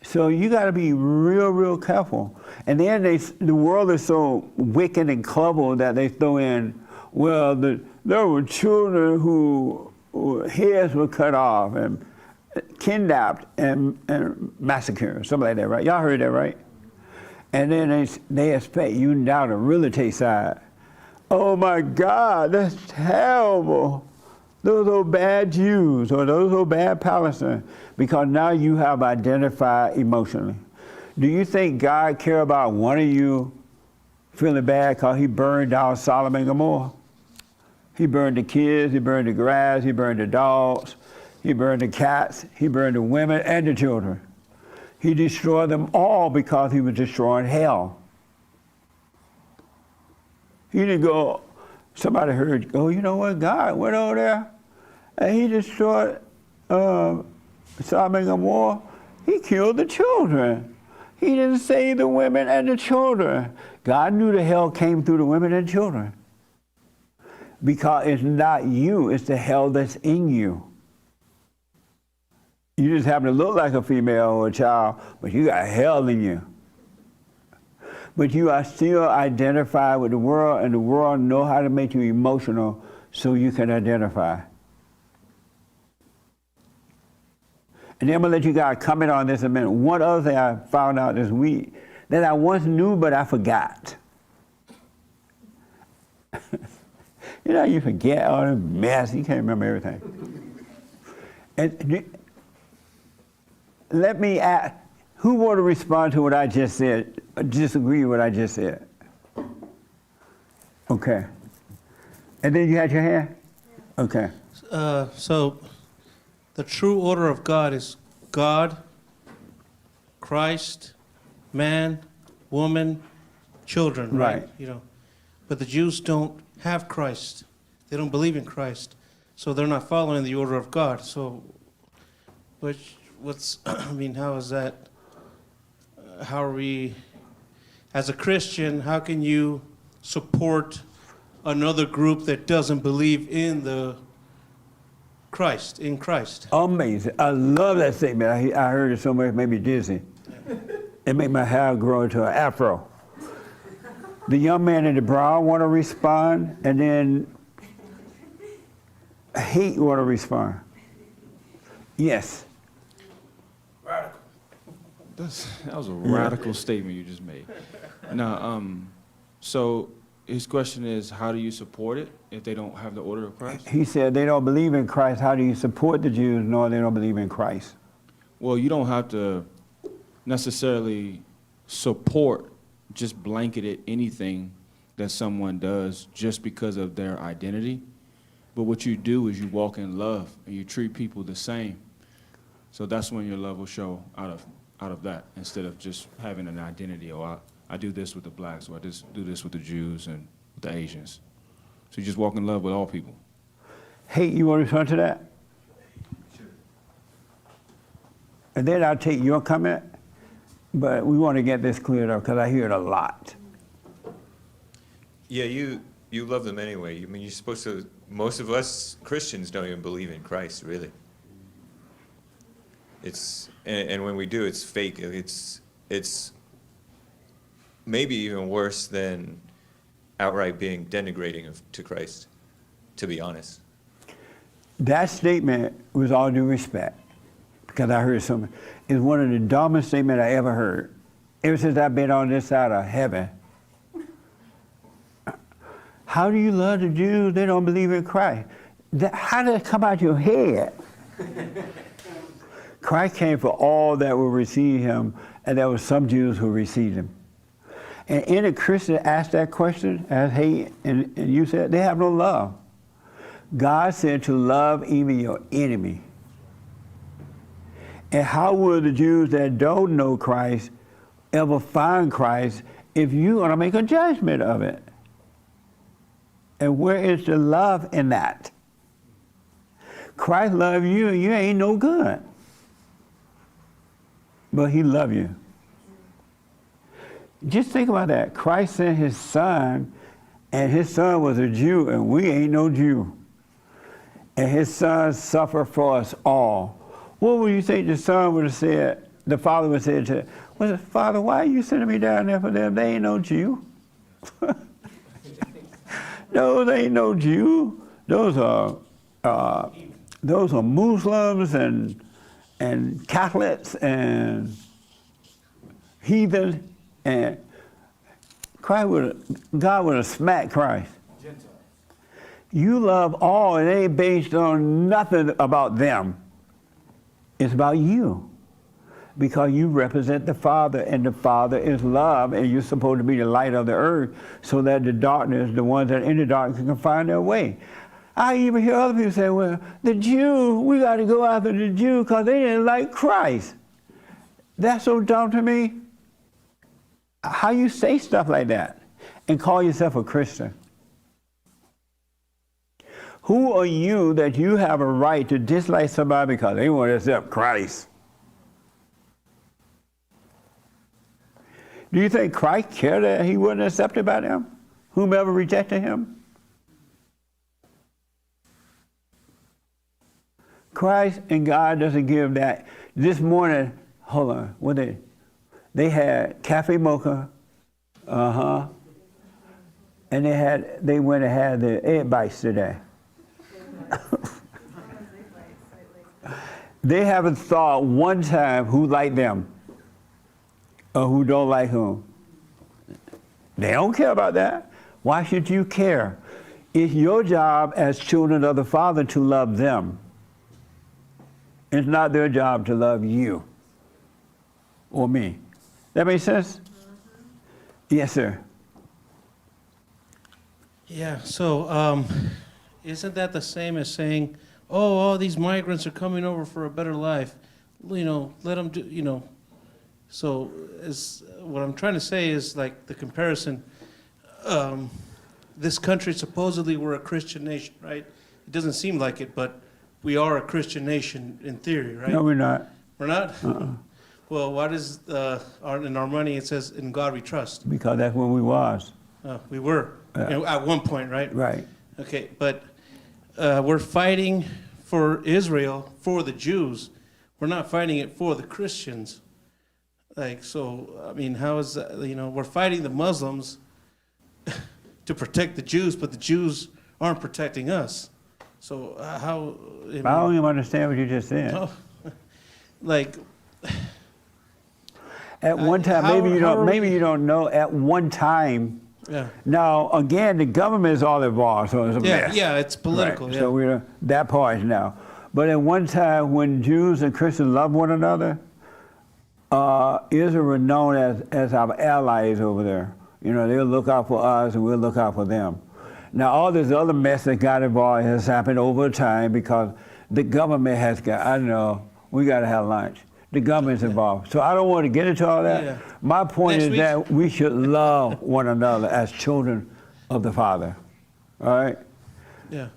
So you got to be real, real careful. And then the world is so wicked and clever that they throw in, well, there were children who heads were cut off and kidnapped and massacred, something like that, right? Y'all heard that, right? And then they expect you now to really take side. Oh my God, that's terrible. Those are bad Jews or those are bad Palestinians, because now you have identified emotionally. Do you think God care about one of you feeling bad because he burned down Sodom and Gomorrah? He burned the kids, he burned the grass, he burned the dogs, he burned the cats, he burned the women and the children. He destroyed them all because he was destroying hell. He didn't go, somebody heard, oh, you know what, God went over there and he destroyed Sodom and Gomorrah. He killed the children. He didn't save the women and the children. God knew the hell came through the women and children. Because it's not you, it's the hell that's in you. You just happen to look like a female or a child, but you got hell in you. But you are still identified with the world, and the world know how to make you emotional so you can identify. And then I'm going to let you guys comment on this in a minute. One other thing I found out this week that I once knew, but I forgot. You know, you forget all the mess. You can't remember everything. And let me ask, who want to respond to what I just said, or disagree with what I just said? Okay. And then you had your hand? Okay. So the true order of God is God, Christ, man, woman, children, right? You know, but the Jews don't have Christ. They don't believe in Christ. So they're not following the order of God. So I mean, how is that, how are we, as a Christian, how can you support another group that doesn't believe in the Christ, in Christ? Amazing. I love that statement. I heard it so much, it made me dizzy. It made my hair grow into an afro. The young man in the brown want to respond, and then Hake want to respond. Yes. Radical. That was a radical statement you just made. Now, so his question is, how do you support it if they don't have the order of Christ? He said they don't believe in Christ. How do you support the Jews knowing they don't believe in Christ? Well, you don't have to necessarily support just blanketed anything that someone does just because of their identity. But what you do is you walk in love and you treat people the same. So that's when your love will show out of that, instead of just having an identity. Or I do this with the blacks, or I just do this with the Jews and with the Asians. So you just walk in love with all people. Hey, you want to respond to that? Sure. And then I'll take your comment, but we want to get this cleared up because I hear it a lot. Yeah, you love them anyway. I mean, you're supposed to. Most of us Christians don't even believe in Christ, really. And when we do, it's fake. It's maybe even worse than outright being denigrating to Christ, to be honest. That statement, with all due respect, because I heard something, is one of the dumbest statements I ever heard. Ever since I've been on this side of heaven. How do you love the Jews? They don't believe in Christ. How did it come out your head? Christ came for all that will receive him, and there were some Jews who received him. And any Christian asked that question, as Hake and you said, they have no love. God said to love even your enemy. And how will the Jews that don't know Christ ever find Christ if you're going to make a judgment of it? And where is the love in that? Christ loved you and you ain't no good. But he loved you. Just think about that. Christ sent his son, and his son was a Jew, and we ain't no Jew. and his son suffered for us all. What would you think the son would have said, the father would have said to him? Well, Father, why are you sending me down there for them? They ain't no Jew. Those ain't no Jew. Those are Muslims and Catholics and heathens, and God would have smacked Christ. You love all, it ain't based on nothing about them. It's about you. Because you represent the Father, and the Father is love, and you're supposed to be the light of the earth so that the darkness, the ones that are in the darkness, can find their way. I even hear other people say, well, the Jew, we got to go after the Jew because they didn't like Christ. That's so dumb to me. How you say stuff like that and call yourself a Christian? Who are you that you have a right to dislike somebody because they want to accept Christ? Do you think Christ cared that he wasn't accepted by them? Whomever rejected him? Christ and God doesn't give that. This morning, hold on, what they had cafe mocha, and they went and had the egg bites today. They haven't thought one time who liked them or who don't like whom. They don't care about that. Why should you care? It's your job as children of the Father to love them. It's not their job to love you or me. That makes sense? Yes, sir. Yeah, so isn't that the same as saying, oh, all these migrants are coming over for a better life? You know, let them do, you know. So what I'm trying to say is like the comparison, this country supposedly we're a Christian nation, right? It doesn't seem like it, but we are a Christian nation in theory, right? No, we're not. We're not? Well, why does in our money it says, in God we trust? Because that's what we was. We were, at one point, right? Right. Okay, but we're fighting for Israel, for the Jews. We're not fighting it for the Christians. Like, so, I mean, how is that, you know, we're fighting the Muslims to protect the Jews, but the Jews aren't protecting us. So how? I don't even understand what you just said. Like, at one time, maybe you don't know. At one time. Yeah. Now again, the government is all involved, so it's a mess. Yeah, it's political. Right. Yeah. So we're that part now. But at one time, when Jews and Christians loved one another, Israel was known as our allies over there. You know, they'll look out for us, and we'll look out for them. Now, all this other mess that got involved has happened over time because the government has got, I don't know, we got to have lunch. The government's involved. So I don't want to get into all that. Yeah. My point is that we should love one another as children of the Father. All right? Yeah.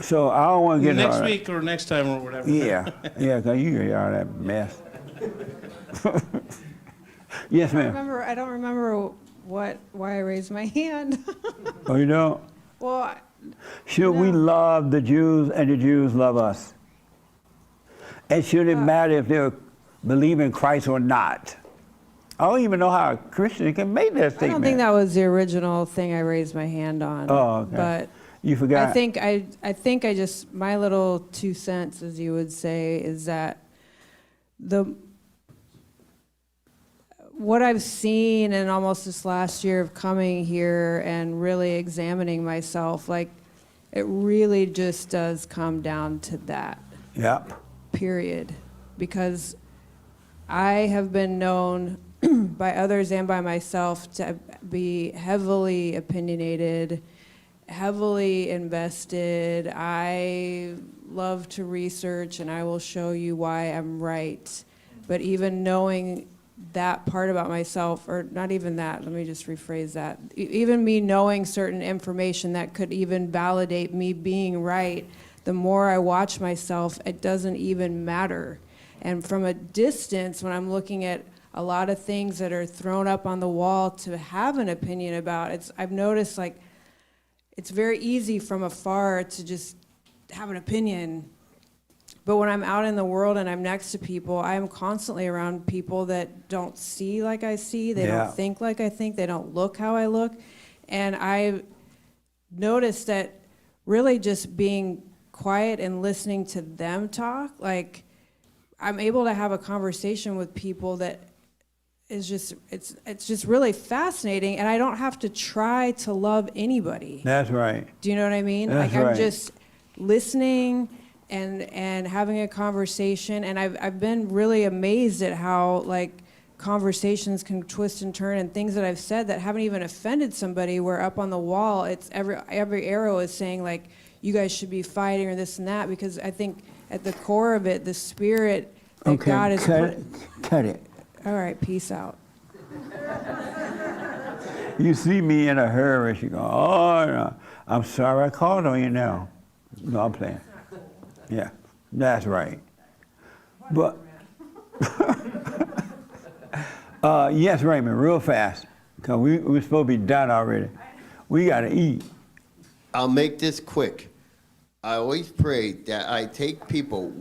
So I don't want to get into next week or next time or whatever. Yeah, because you get all that mess. Yes, ma'am. I don't remember why I raised my hand. Oh, you don't? Well, should we love the Jews and the Jews love us? And should it matter if they believe in Christ or not? I don't even know how a Christian can make that statement. I don't think that was the original thing I raised my hand on. Oh, okay. But you forgot. I think I just, my little 2 cents, as you would say, is that what I've seen in almost this last year of coming here and really examining myself, like, it really just does come down to that. Yep. Period. Because I have been known by others and by myself to be heavily opinionated, heavily invested. I love to research, and I will show you why I'm right. But even knowing that part about myself, or not even that, let me just rephrase that. Even me knowing certain information that could even validate me being right, the more I watch myself, it doesn't even matter. And from a distance, when I'm looking at a lot of things that are thrown up on the wall to have an opinion about, I've noticed, like, it's very easy from afar to just have an opinion. But when I'm out in the world and I'm next to people, I am constantly around people that don't see like I see, they Yeah. don't think like I think, they don't look how I look. And I noticed that really just being quiet and listening to them talk, like I'm able to have a conversation with people that is just, it's just really fascinating, and I don't have to try to love anybody. That's right. Do you know what I mean? That's like I'm right. just listening and having a conversation, and I've been really amazed at how like conversations can twist and turn, and things that I've said that haven't even offended somebody, where up on the wall it's every arrow is saying like you guys should be fighting or this and that, because I think at the core of it, the spirit that Okay, God has cut it. All right, peace out. You see me in a hurry, she go, oh, no, I'm sorry I called on you now. No, I'm playing. Yeah, that's right. But, yes, Raymond, real fast, because we're supposed to be done already. We got to eat. I'll make this quick. I always pray that I take people,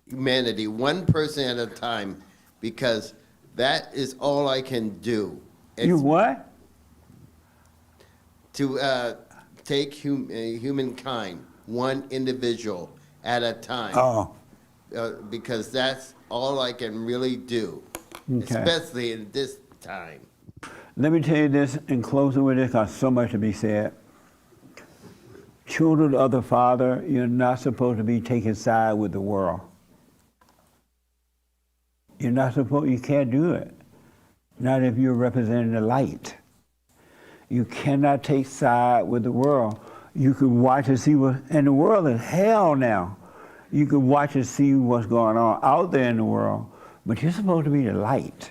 humanity, one person at a time, because that is all I can do. You what? To take humankind, one individual at a time. Oh. Because that's all I can really do, Okay. especially in this time. Let me tell you this in closing with this, because so much to be said. Children of the Father, you're not supposed to be taking side with the world. You're not supposed, you can't do it. Not if you're representing the light. You cannot take side with the world. You can watch and see what, and the world is hell now. You can watch and see what's going on out there in the world, but you're supposed to be the light.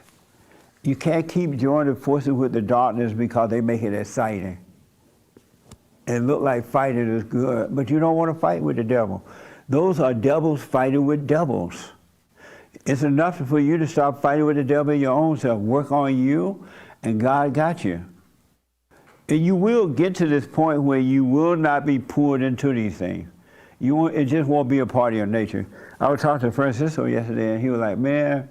You can't keep joining forces with the darkness because they make it exciting. It look like fighting is good, but you don't want to fight with the devil. Those are devils fighting with devils. It's enough for you to stop fighting with the devil in your own self. Work on you, and God got you. And you will get to this point where you will not be pulled into these things. It just won't be a part of your nature. I was talking to Francisco yesterday, and he was like, man,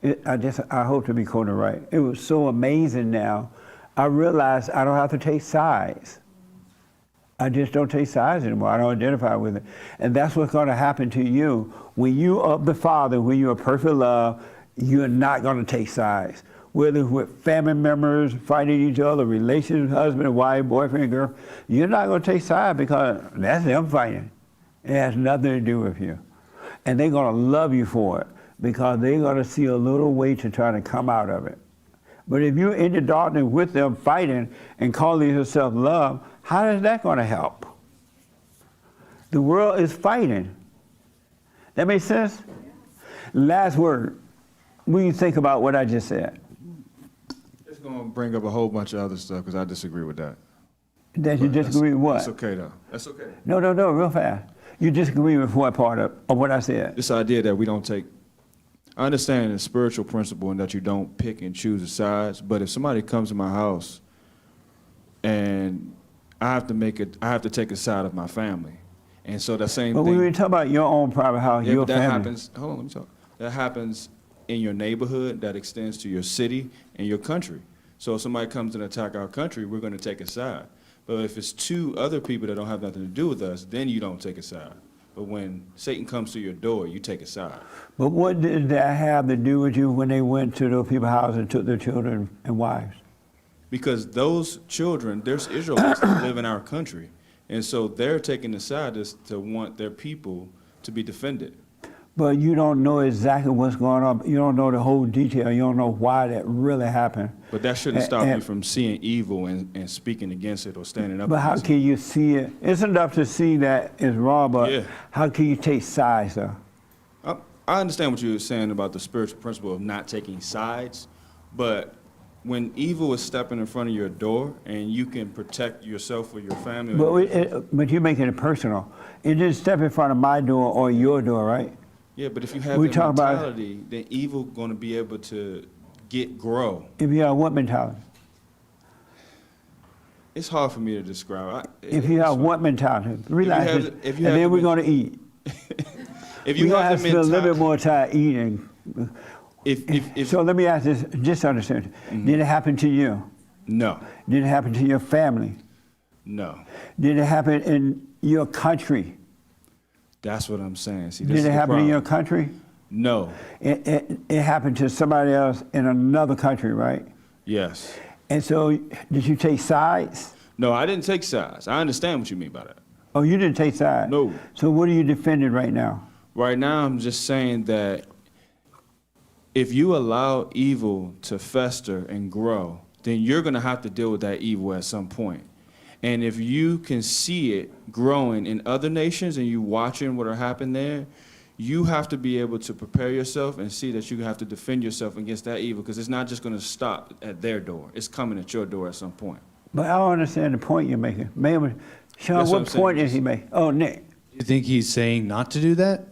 I hope to be quoting right. It was so amazing now. I realized I don't have to take sides. I just don't take sides anymore. I don't identify with it. And that's what's going to happen to you. When you of the Father, when you're perfect love, you're not going to take sides. Whether it's with family members fighting each other, relations, husband, wife, boyfriend, girl, you're not going to take sides because that's them fighting. It has nothing to do with you. And they're going to love you for it because they're going to see a little way to try to come out of it. But if you're in the darkness with them fighting and calling yourself love, how is that going to help? The world is fighting. That makes sense? Last word. What do you think about what I just said? It's going to bring up a whole bunch of other stuff because I disagree with that. That you disagree with what? That's okay, though. That's okay. No, real fast. You disagree with what part of what I said? This idea that we don't take, I understand the spiritual principle and that you don't pick and choose the sides, but if somebody comes to my house and I have to take a side of my family. And so the same but thing. we were talking about your own private house, Yeah, your but that family. happens, hold on, let me talk. That happens in your neighborhood, that extends to your city and your country. So if somebody comes and attack our country, we're going to take a side. But if it's two other people that don't have nothing to do with us, then you don't take a side. But when Satan comes to your door, you take a side. But what did that have to do with you when they went to those people's houses and took their children and wives? Because those children, there's Israelites that live in our country. And so they're taking the side to want their people to be defended. But you don't know exactly what's going on. You don't know the whole detail. You don't know why that really happened. But that shouldn't stop you from seeing evil and speaking against it or standing up But how against can you see it? It's enough to see that it's wrong, but Yeah. how can you take sides, though? I understand what you were saying about the spiritual principle of not taking sides, but when evil is stepping in front of your door and you can protect yourself or your family. But you're making it personal. It didn't step in front of my door or your door, right? Yeah, but if you have We that talk about- mentality, then evil going to be able to grow. If you have what mentality? It's hard for me to describe. If you have what mentality? Relax, have- and if you have then the we're men- going to eat. If you We're going to have have to the spend a little bit mentality, more time eating. if So let me ask this, just to understand. Did it happen to you? no, Did it happen to your family? no, Did it happen in your country? that's what I'm saying. See, this Did is it the happen in your problem. country? No, It happened to somebody else in another country, right? yes, And so did you take sides? no. I didn't take sides. I understand what you mean by that. Oh, you didn't take sides? No. So what are you defending right now? Right now, I'm just saying that if you allow evil to fester and grow, then you're going to have to deal with that evil at some point. And if you can see it growing in other nations and you watching what are happening there, you have to be able to prepare yourself and see that you have to defend yourself against that evil, because it's not just going to stop at their door. It's coming at your door at some point. But I don't understand the point you're making. Sean, That's what I'm what saying. point is he making? Oh, Nick. Do you think he's saying not to do that?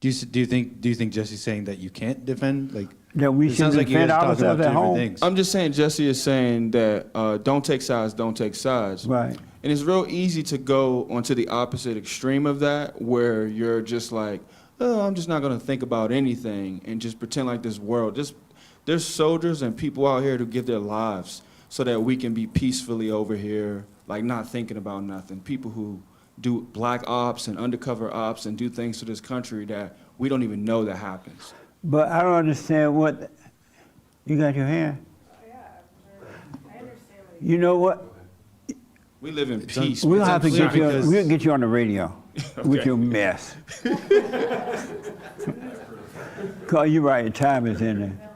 Do you think Jesse's saying that you can't defend? Like That we it should sounds like you defend guys are talking ourselves about at two different home? things. I'm just saying Jesse is saying that don't take sides, don't take sides. Right. And it's real easy to go onto the opposite extreme of that, where you're just like, oh, I'm just not going to think about anything and just pretend like this world. There's soldiers and people out here to give their lives so that we can be peacefully over here, like not thinking about nothing. People who do black ops and undercover ops and do things to this country that we don't even know that happens. But I don't understand what, you got your hand? You know what? We live in peace. We'll It's have to unclear get you, because- we'll get you on the radio with Okay. your mess. Cause you're right, time is in there.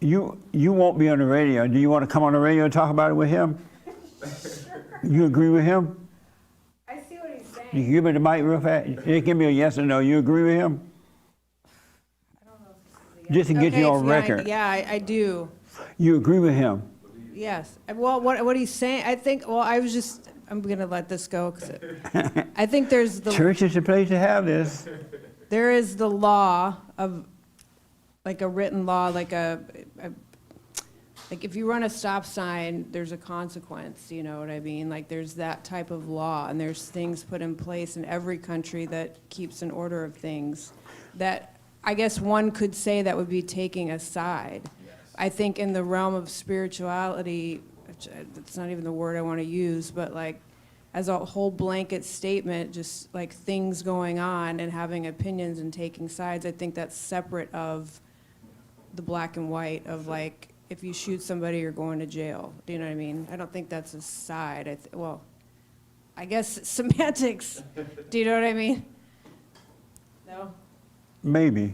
You won't be on the radio. Do you want to come on the radio and talk about it with him? You agree with him? I see what he's saying. You give me the mic real fast. Just give me a yes or no. You agree with him? Just to get you on record. Yeah, I do. You agree with him? Yes. Well, what he's saying, I think. Well, I'm gonna let this go because I think there's the Church is the place to have this. there is the law of like a written law, like like if you run a stop sign, there's a consequence. You know what I mean? Like there's that type of law, and there's things put in place in every country that keeps an order of things. That I guess one could say that would be taking a side. I think in the realm of spirituality, which that's not even the word I want to use, but like as a whole blanket statement, just like things going on and having opinions and taking sides, I think that's separate of the black and white of like, if you shoot somebody, you're going to jail. Do you know what I mean? I don't think that's a side. Well, I guess semantics. Do you know what I mean? No? Maybe.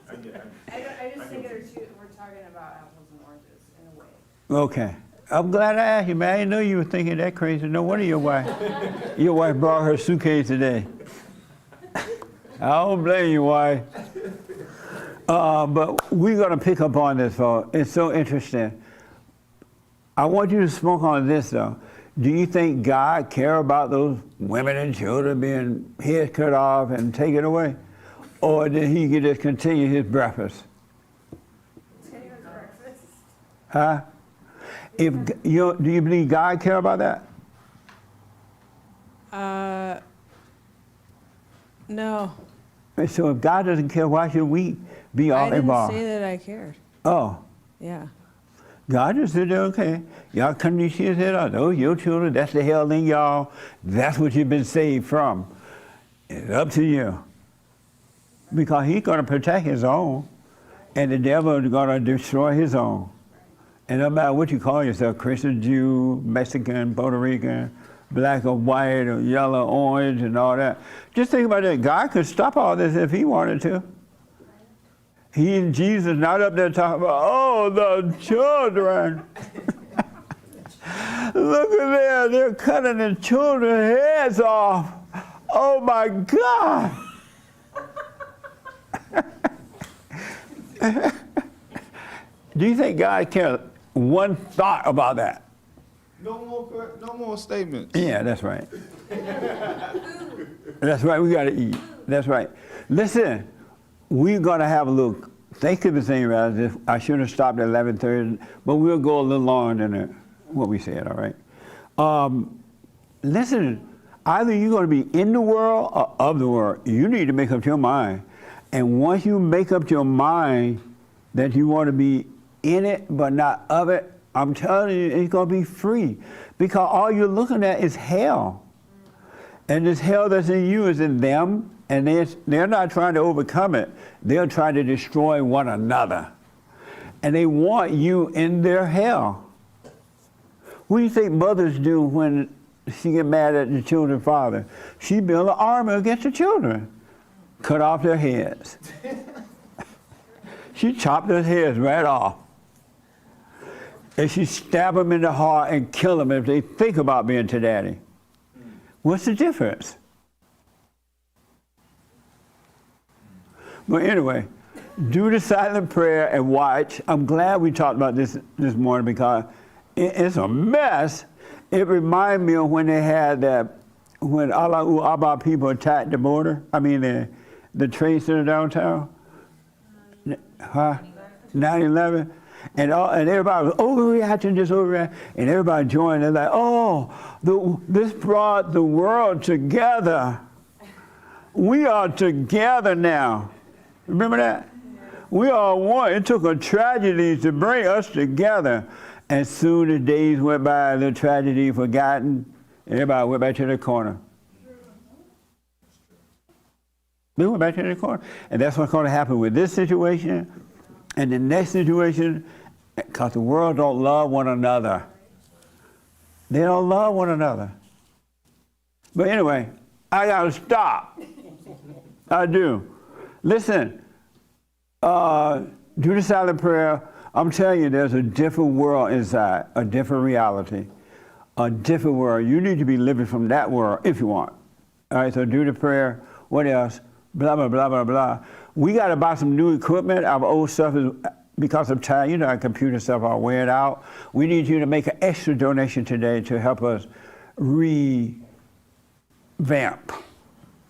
I just think we're talking about apples and oranges in a way. Okay. I'm glad I asked you, man. I didn't know you were thinking that crazy. No wonder your wife brought her suitcase today. I don't blame you, wife. But we're going to pick up on this, folks. It's so interesting. I want you to smoke on this, though. Do you think God care about those women and children being heads cut off and taken away? Or did he just continue his breakfast? Huh? Do you believe God care about that? No. So if God doesn't care, why should we be all I didn't involved? say that I cared. Oh. Yeah. God just said, okay, y'all come to these kids and said, oh, your children, that's the hell in y'all. That's what you've been saved from. It's up to you. Because he's going to protect his own, and the devil is going to destroy his own. And no matter what you call yourself, Christian, Jew, Mexican, Puerto Rican, black or white or yellow, orange, and all that. Just think about that. God could stop all this if he wanted to. He and Jesus not up there talking about, oh, the children. Look at there, they're cutting the children's heads off. Oh my God. Do you think God cares one thought about that? No more statements. Yeah, that's right. That's right, we gotta eat. That's right. Listen, we're gonna have a little Thank you for saying, Raz. I should have stopped at 11:30, but we'll go a little longer than what we said, all right? Listen, either you're going to be in the world or of the world. You need to make up your mind. And once you make up your mind that you want to be in it but not of it, I'm telling you, it's going to be free. Because all you're looking at is hell. And this hell that's in you is in them, and they're not trying to overcome it. They're trying to destroy one another. And they want you in their hell. What do you think mothers do when she get mad at the children's father? She build an army against the children. Cut off their heads. She chopped their heads right off. And she stab them in the heart and kill them if they think about being to daddy. What's the difference? But anyway, do the silent prayer and watch. I'm glad we talked about this morning because it's a mess. It reminded me of when they had that, when Allahu Abba people attacked the border. I mean, the trade center downtown. 9/11. And everybody was overreacting, just overreacting. And everybody joined. They're like, oh, this brought the world together. We are together now. Remember that? We are one. It took a tragedy to bring us together. And soon as days went by, the tragedy forgotten, everybody went back to their corner. They went back to their corner. And that's what's going to happen with this situation and the next situation, because the world don't love one another. They don't love one another. But anyway, I got to stop. I do. Listen, do the silent prayer. I'm telling you, there's a different world inside, a different reality, a different world. You need to be living from that world if you want. All right, so do the prayer. What else? Blah, blah, blah, blah, blah. We got to buy some new equipment. Our old stuff is, because of time, you know, our computer stuff are wearing out. We need you to make an extra donation today to help us revamp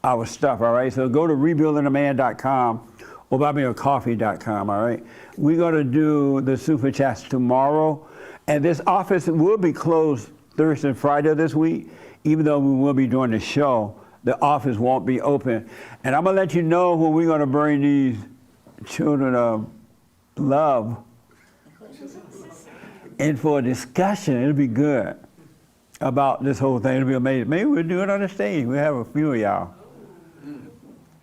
our stuff, all right? So go to rebuildingaman.com or buymeacoffee.com, all right? We're going to do the super chats tomorrow, and this office will be closed Thursday and Friday this week, even though we will be doing the show. The office won't be open. And I'm going to let you know when we're going to bring these children of love in for a discussion. It'll be good about this whole thing. It'll be amazing. Maybe we'll do it on the stage. We'll have a few of y'all.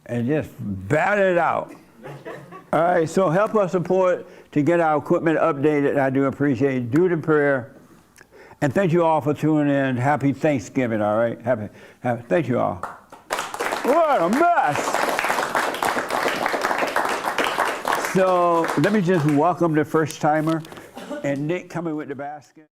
And just batter it out. All right, so help us support to get our equipment updated. I do appreciate it. Do the prayer. And thank you all for tuning in. Happy Thanksgiving, all right? Happy, thank you all. What a mess! So let me just welcome the first timer and Nick coming with the basket.